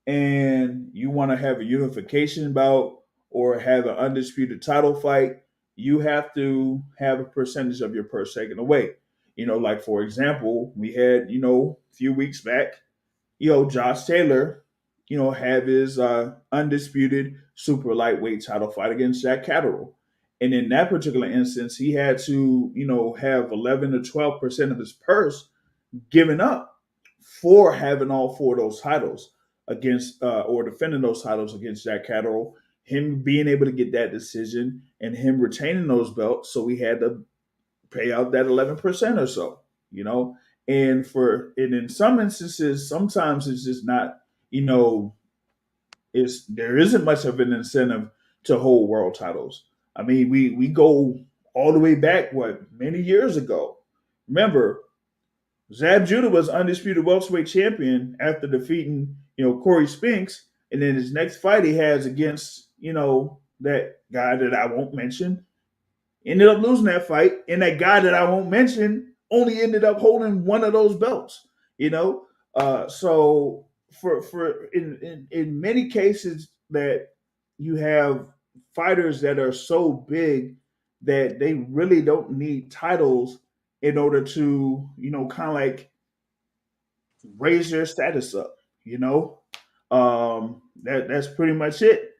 and you want to have a unification bout or have an undisputed title fight, you have to have a percentage of your purse taken away. Like for example, we had, a few weeks back, Josh Taylor, have his undisputed super lightweight title fight against Jack Catterall. And in that particular instance, he had to, have 11 to 12% of his purse given up for having all four of those titles against or defending those titles against Jack Catterall, him being able to get that decision and him retaining those belts. So we had to pay out that 11% or so, you know. And in some instances, sometimes it's just not, it's there isn't much of an incentive to hold world titles. I mean, we go all the way back many years ago. Remember, Zab Judah was undisputed welterweight champion after defeating, Corey Spinks, and then his next fight he has against, that guy that I won't mention, ended up losing that fight, and that guy that I won't mention only ended up holding one of those belts. So for in many cases that you have fighters that are so big that they really don't need titles in order to kind of like raise their status up. That's pretty much it.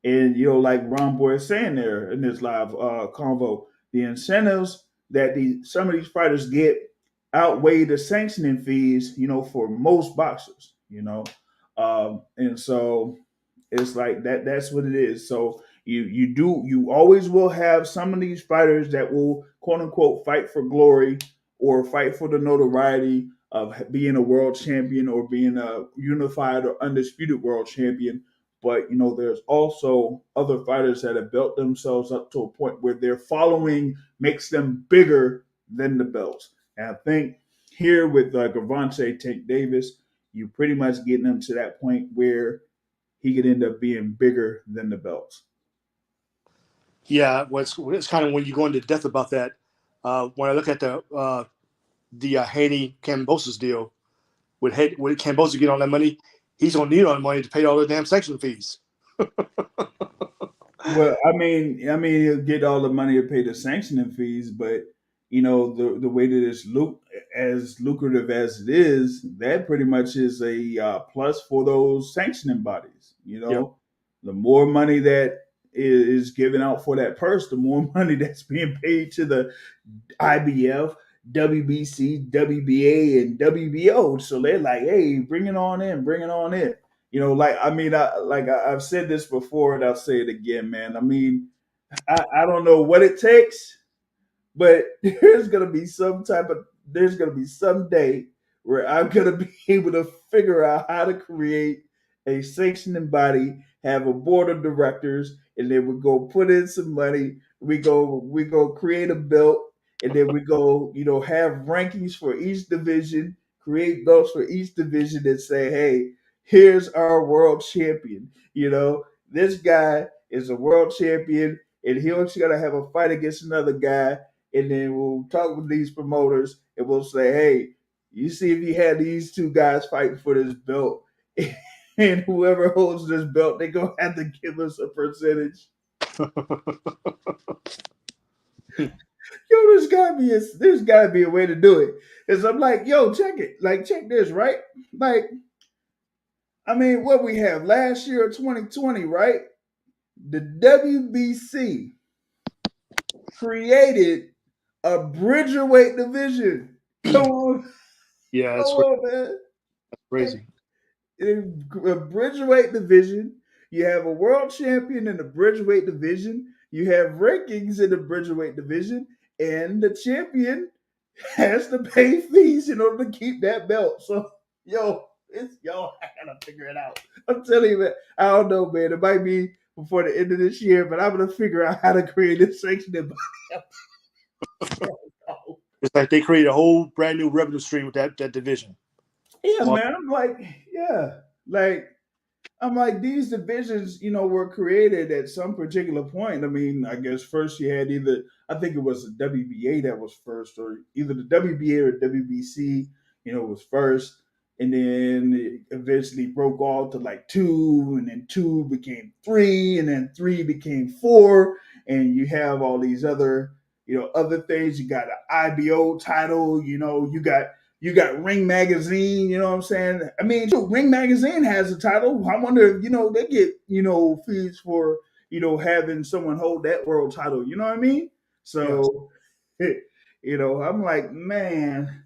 And like Ron Boy is saying there in this live convo, the incentives that some of these fighters get outweigh the sanctioning fees, for most boxers. And so it's like that's what it is. So you always will have some of these fighters that will quote unquote fight for glory or fight for the notoriety of being a world champion or being a unified or undisputed world champion. But there's also other fighters that have built themselves up to a point where their following makes them bigger than the belts. And I think here with Gervonta Tank Davis, you pretty much getting him to that point where he could end up being bigger than the belts. Yeah, it's kind of when you go into depth about that. When I look at the Haney Kambosos deal, with Kambosos get all that money, he's gonna need all the money to pay all the damn sanction fees. Well, I mean, he'll get all the money to pay the sanctioning fees, but the way that it's as lucrative as it is, that pretty much is a plus for those sanctioning bodies. Yep. The more money that is given out for that purse, the more money that's being paid to the IBF, WBC, WBA, and WBO. So they're like, hey, bring it on in, bring it on in. I've said this before and I'll say it again, man. I mean, I don't know what it takes, but there's gonna be some day where I'm gonna be able to figure out how to create a sanctioning body, have a board of directors, and then we go put in some money. We go create a belt, and then we go have rankings for each division, create belts for each division, and say, hey, here's our world champion. This guy is a world champion, and he's gonna have a fight against another guy, and then we'll talk with these promoters, and we'll say, hey, you see if you had these two guys fighting for this belt, and whoever holds this belt, they're gonna have to give us a percentage. There's gotta be a way to do it. Cause I'm like, yo, check it. Like, check this, right? Like, I mean, what we have last year, 2020, right? The WBC created a bridgerweight division. Come on, Yeah, come it's on, man. crazy. A bridgerweight division, You have a world champion in the bridgeweight division. You have rankings in the bridgeweight division, and the champion has to pay fees in order to keep that belt. So, I gotta figure it out. I'm telling you, man. I don't know, man. It might be before the end of this year, but I'm gonna figure out how to create a section in my It's like they create a whole brand new revenue stream with that division. Yeah, Well, man. Like I'm like these divisions, were created at some particular point. I mean, I guess first you had I think it was the WBA that was first, or either the WBA or WBC, was first, and then it eventually broke off to like two, and then two became three, and then three became four, and you have all these other things. You got an IBO title, you got Ring Magazine, you know what I'm saying? I mean, Ring Magazine has a title. I wonder if, they get, fees for, having someone hold that world title. You know what I mean? yes. So, I'm like, man,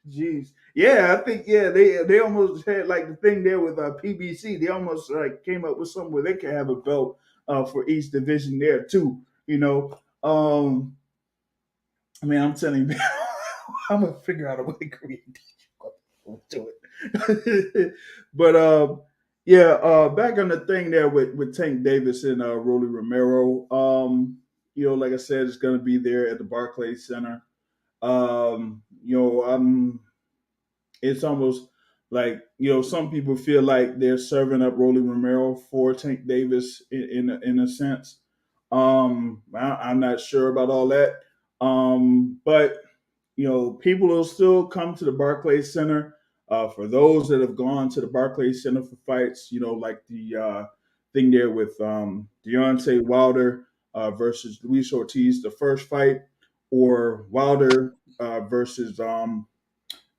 jeez. Yeah, I think, they almost had like the thing there with PBC. They almost like came up with something where they could have a belt for each division there too, I mean, I'm telling you, I'm gonna figure out a way to create do it. But yeah, back on the thing there with Tank Davis and Rolly Romero. Like I said, it's gonna be there at the Barclays Center. It's almost like some people feel like they're serving up Rolly Romero for Tank Davis in a sense. I'm not sure about all that. But people will still come to the Barclays Center. For those that have gone to the Barclays Center for fights, like the thing there with Deontay Wilder versus Luis Ortiz, the first fight, or Wilder versus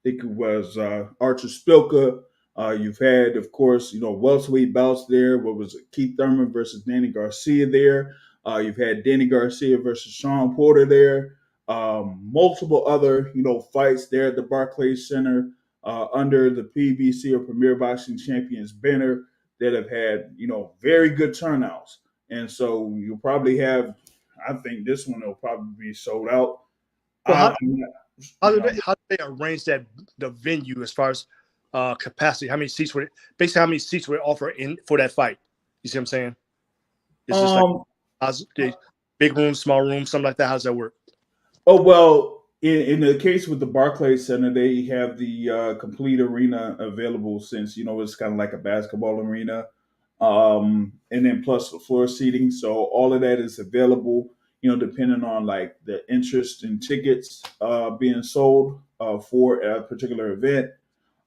think it was Archer Spilka. You've had, of course, welterweight bouts there. What was it? Keith Thurman versus Danny Garcia there. You've had Danny Garcia versus Sean Porter there. Multiple other, fights there at the Barclays Center under the PBC or Premier Boxing Champions banner that have had, very good turnouts. And so you'll probably have, I think this one will probably be sold out. So I'm how you do know, they arrange the venue as far as capacity? How many seats would it offer in for that fight? You see what I'm saying? It's just like um, big room, small room, something like that. How does that work? Oh well, in the case with the Barclays Center, they have the complete arena available since it's kind of like a basketball arena, and then plus the floor seating. So all of that is available. Depending on like the interest in tickets being sold for a particular event.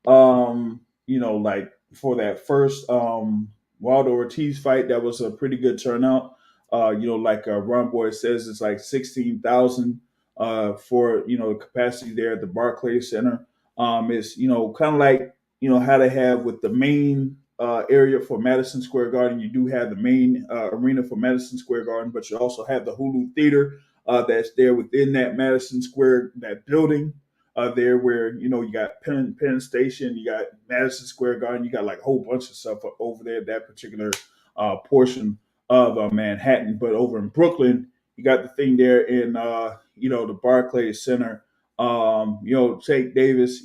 Like for that first Wilder Ortiz fight, that was a pretty good turnout. Like Ron Boy says, it's like 16,000 for the capacity there at the Barclays Center. It's kind of like how they have with the main area for Madison Square Garden. You do have the main arena for Madison Square Garden, but you also have the Hulu Theater that's there within that Madison Square that building there where you got Penn Station, you got Madison Square Garden, you got like a whole bunch of stuff over there that particular portion of Manhattan. But over in Brooklyn, you got the thing there in the Barclays Center. Tank Davis,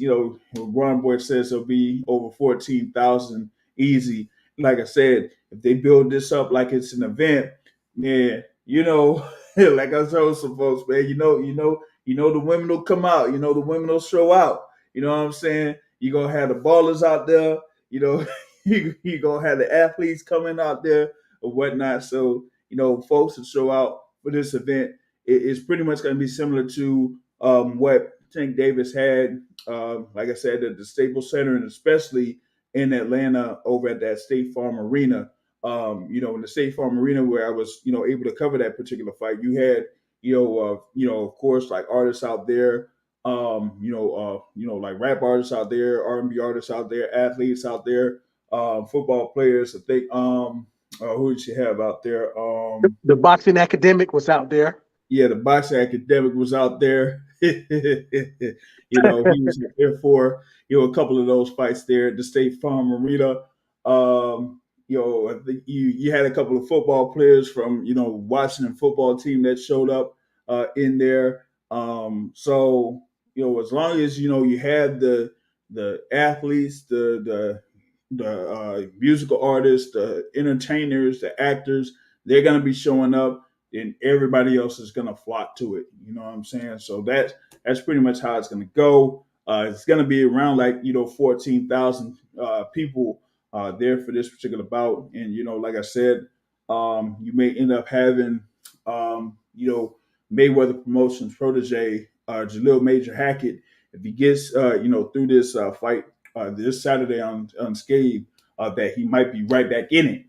Ron Boy says it'll be over 14,000 easy. Like I said, if they build this up like it's an event, man, like I told some folks, man, the women will come out. The women will show out. You know what I'm saying? You're gonna have the ballers out there. You're gonna have the athletes coming out there or whatnot. So folks will show out for this event. It's pretty much gonna be similar to what Tank Davis had, like I said, at the Staples Center, and especially in Atlanta over at that State Farm Arena. In the State Farm Arena where I was, able to cover that particular fight, you had of course, like artists out there, like rap artists out there, R&B artists out there, athletes out there, football players. I think, who did you have out there? The boxing academic was out there. Yeah, the boxing academic was out there. He was there for a couple of those fights there at the State Farm Arena. I think you had a couple of football players from Washington football team that showed up in there. So as long as you had the athletes, the musical artists, the entertainers, the actors, they're gonna be showing up, and everybody else is gonna flock to it. You know what I'm saying? So that's pretty much how it's gonna go. It's gonna be around like 14,000 people there for this particular bout. And like I said, you may end up having Mayweather Promotions protege Jalil Major Hackett, if he gets through this fight this Saturday on unscathed, that he might be right back in it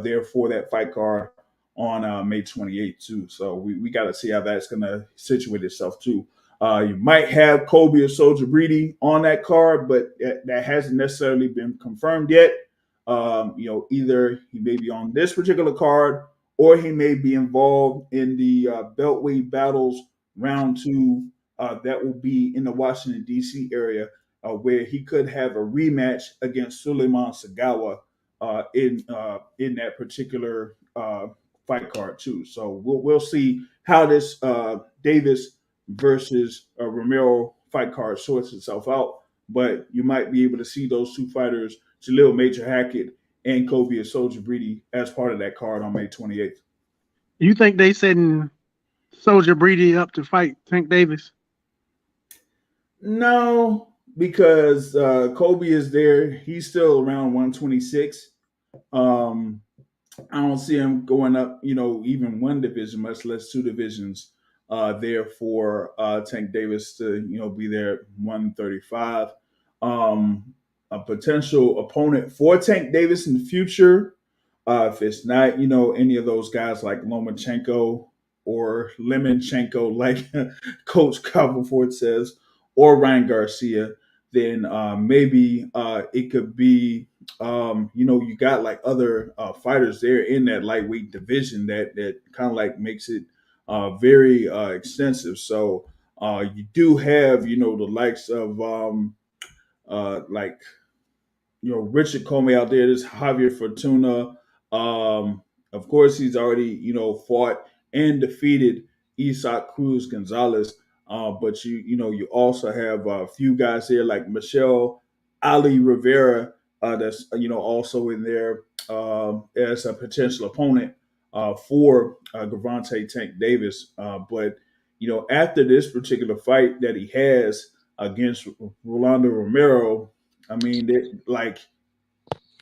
there for that fight card on May 28th too. So we got to see how that's going to situate itself too. You might have Kobe or Soldier Breedy on that card, but that hasn't necessarily been confirmed yet. Either he may be on this particular card or he may be involved in the Beltway battles round two that will be in the Washington, D.C. area, where he could have a rematch against Suleiman Sagawa in that particular fight card too. So we'll see how this Davis versus Romero fight card sorts itself out. But you might be able to see those two fighters, Jalil Major Hackett and Kobe Soldier Breedy, as part of that card on May 28th. You think they setting Soldier Breedy up to fight Tank Davis? No, because Kobe is there. He's still around 126. Um, I don't see him going up, even one division, much less two divisions there for Tank Davis to, be there at 135. A potential opponent for Tank Davis in the future, if it's not, any of those guys like Lomachenko or Lemonchenko, like Coach Coverford says, or Ryan Garcia, then maybe it could be you got like other fighters there in that lightweight division that kind of like makes it very extensive. So you do have the likes of like Richard Comey out there. There's Javier Fortuna. Of course, he's already fought and defeated Isaac Cruz Gonzalez. But you also have a few guys here like Michelle Ali Rivera. That's also in there as a potential opponent for Gervonta Tank Davis. But after this particular fight that he has against Rolando Romero, I mean, like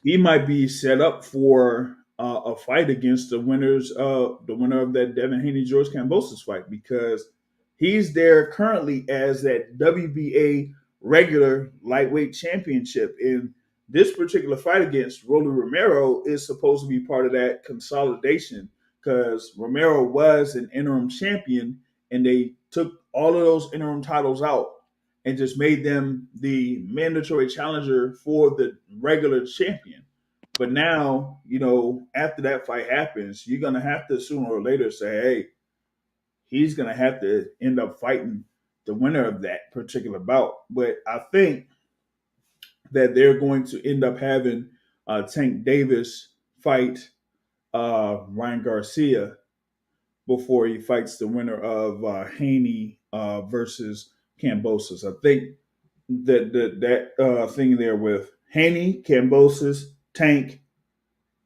he might be set up for a fight against the winner of that Devin Haney George Kambosos fight, because he's there currently as that WBA regular lightweight championship. And this particular fight against Rolly Romero is supposed to be part of that consolidation, because Romero was an interim champion and they took all of those interim titles out and just made them the mandatory challenger for the regular champion. But now, after that fight happens, you're going to have to sooner or later say, hey, he's going to have to end up fighting the winner of that particular bout. But I think that they're going to end up having Tank Davis fight Ryan Garcia before he fights the winner of Haney versus Kambosos. I think that thing there with Haney, Kambosos, Tank,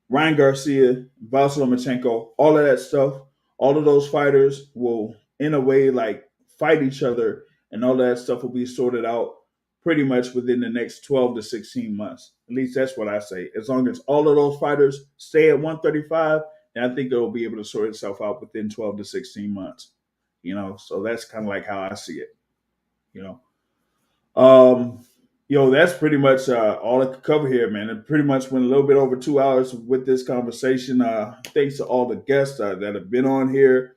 Ryan Garcia, Vasyl Lomachenko, all of that stuff, all of those fighters will, in a way, like fight each other, and all of that stuff will be sorted out pretty much within the next 12 to 16 months. At least that's what I say. As long as all of those fighters stay at 135, then I think it'll be able to sort itself out within 12 to 16 months. So that's kind of like how I see it. You know, um, that's pretty much all I could cover here, man. It pretty much went a little bit over 2 hours with this conversation. Thanks to all the guests that have been on here.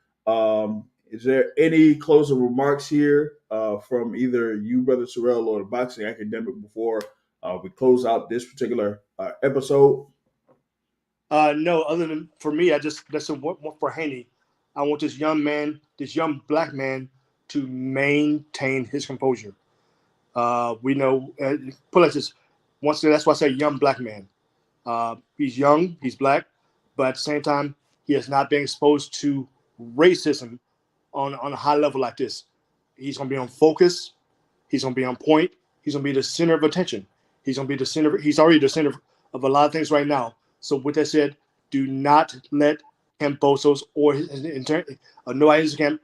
Is there any closing remarks here from either you, Brother Terrell, or the Boxing Academic before we close out this particular episode? No, other than for me, that's for Haney. I want this young man, this young black man, to maintain his composure. We know, put it this once again, that's why I say young black man. He's young, he's black, but at the same time, he has not been exposed to racism on a high level like this. He's going to be on focus. He's going to be on point. He's going to be the center of attention. He's going to be the center. He's already the center of a lot of things right now. So with that said, do not let Kambosos or no ideas camp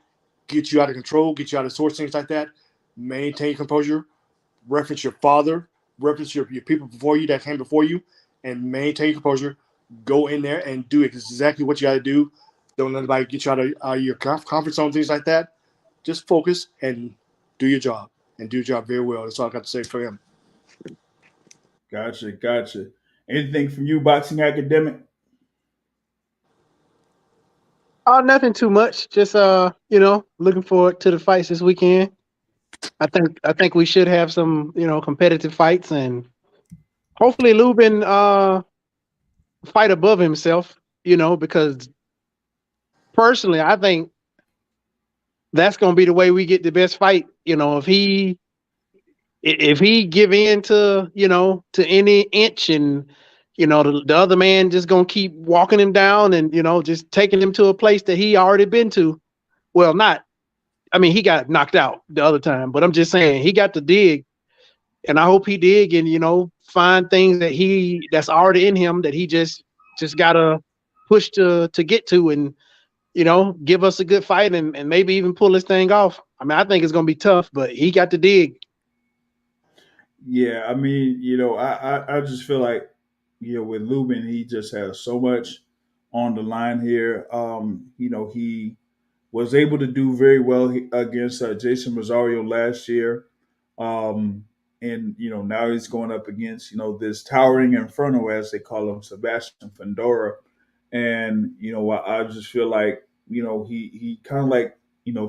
get you out of control, get you out of source, things like that. Maintain your composure. Reference your father. Reference your people before you that came before you, and maintain your composure. Go in there and do exactly what you got to do. Don't let anybody get you out of your comfort zone, things like that. Just focus and do your job, and do your job very well. That's all I got to say for him. Gotcha. Anything from you, boxing academic? Nothing too much. Just looking forward to the fights this weekend. I think we should have some, competitive fights, and hopefully Lubin fight above himself, because personally I think that's going to be the way we get the best fight. If he give in to, to any inch, and the other man just going to keep walking him down, and just taking him to a place that he already been to. Well, he got knocked out the other time, but I'm just saying he got to dig, and I hope he dig and find things that's already in him that he just gotta push to get to, and give us a good fight, and maybe even pull this thing off. I think it's gonna be tough, but he got to dig. Yeah, I just feel like, with Lubin, he just has so much on the line here. He was able to do very well against Jason Rosario last year. And now he's going up against this towering inferno, as they call him, Sebastian Fundora. And I just feel like he kind of like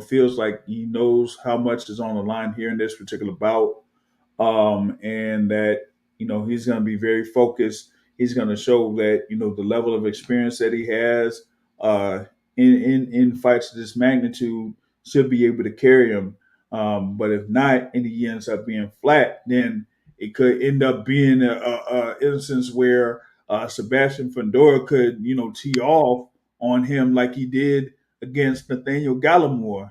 feels like he knows how much is on the line here in this particular bout, and that he's going to be very focused. He's going to show that the level of experience that he has uh, in fights of this magnitude should be able to carry him. But if not, and he ends up being flat, then it could end up being a instance where Sebastian Fundora could tee off on him like he did against Nathaniel Gallimore.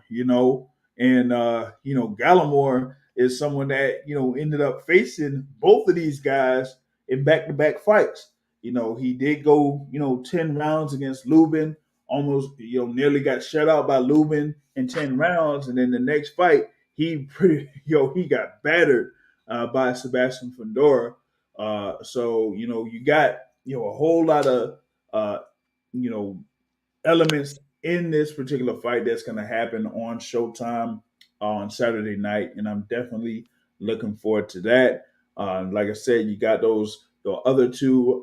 And Gallimore is someone that ended up facing both of these guys in back-to-back fights. He did go 10 rounds against Lubin, almost nearly got shut out by Lubin in 10 rounds, and then the next fight he he got battered by Sebastian Fundora. So you got a whole lot of you know elements in this particular fight that's going to happen on Showtime on Saturday night, and I'm definitely looking forward to that. Like I said, you got the other two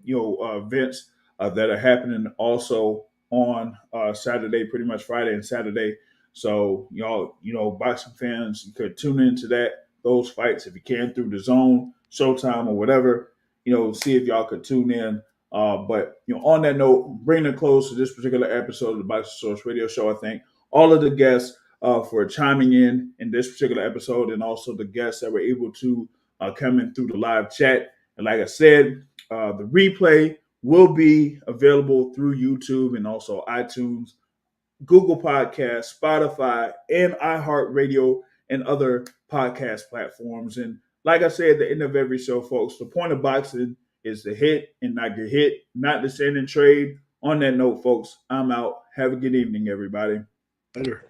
events that are happening also on Saturday, pretty much Friday and Saturday. So y'all, boxing fans, you could tune into those fights if you can through the Zone, Showtime, or whatever. See if y'all could tune in. But on that note, bringing a close to this particular episode of the Boxing Source Radio Show, I thank all of the guests for chiming in this particular episode, and also the guests that were able to come in through the live chat. And like I said, the replay will be available through YouTube and also iTunes, Google Podcasts, Spotify, and iHeartRadio, and other podcast platforms. And like I say at the end of every show, folks, the point of boxing is to hit and not get hit, not to stand and trade. On that note, folks, I'm out. Have a good evening, everybody. Later.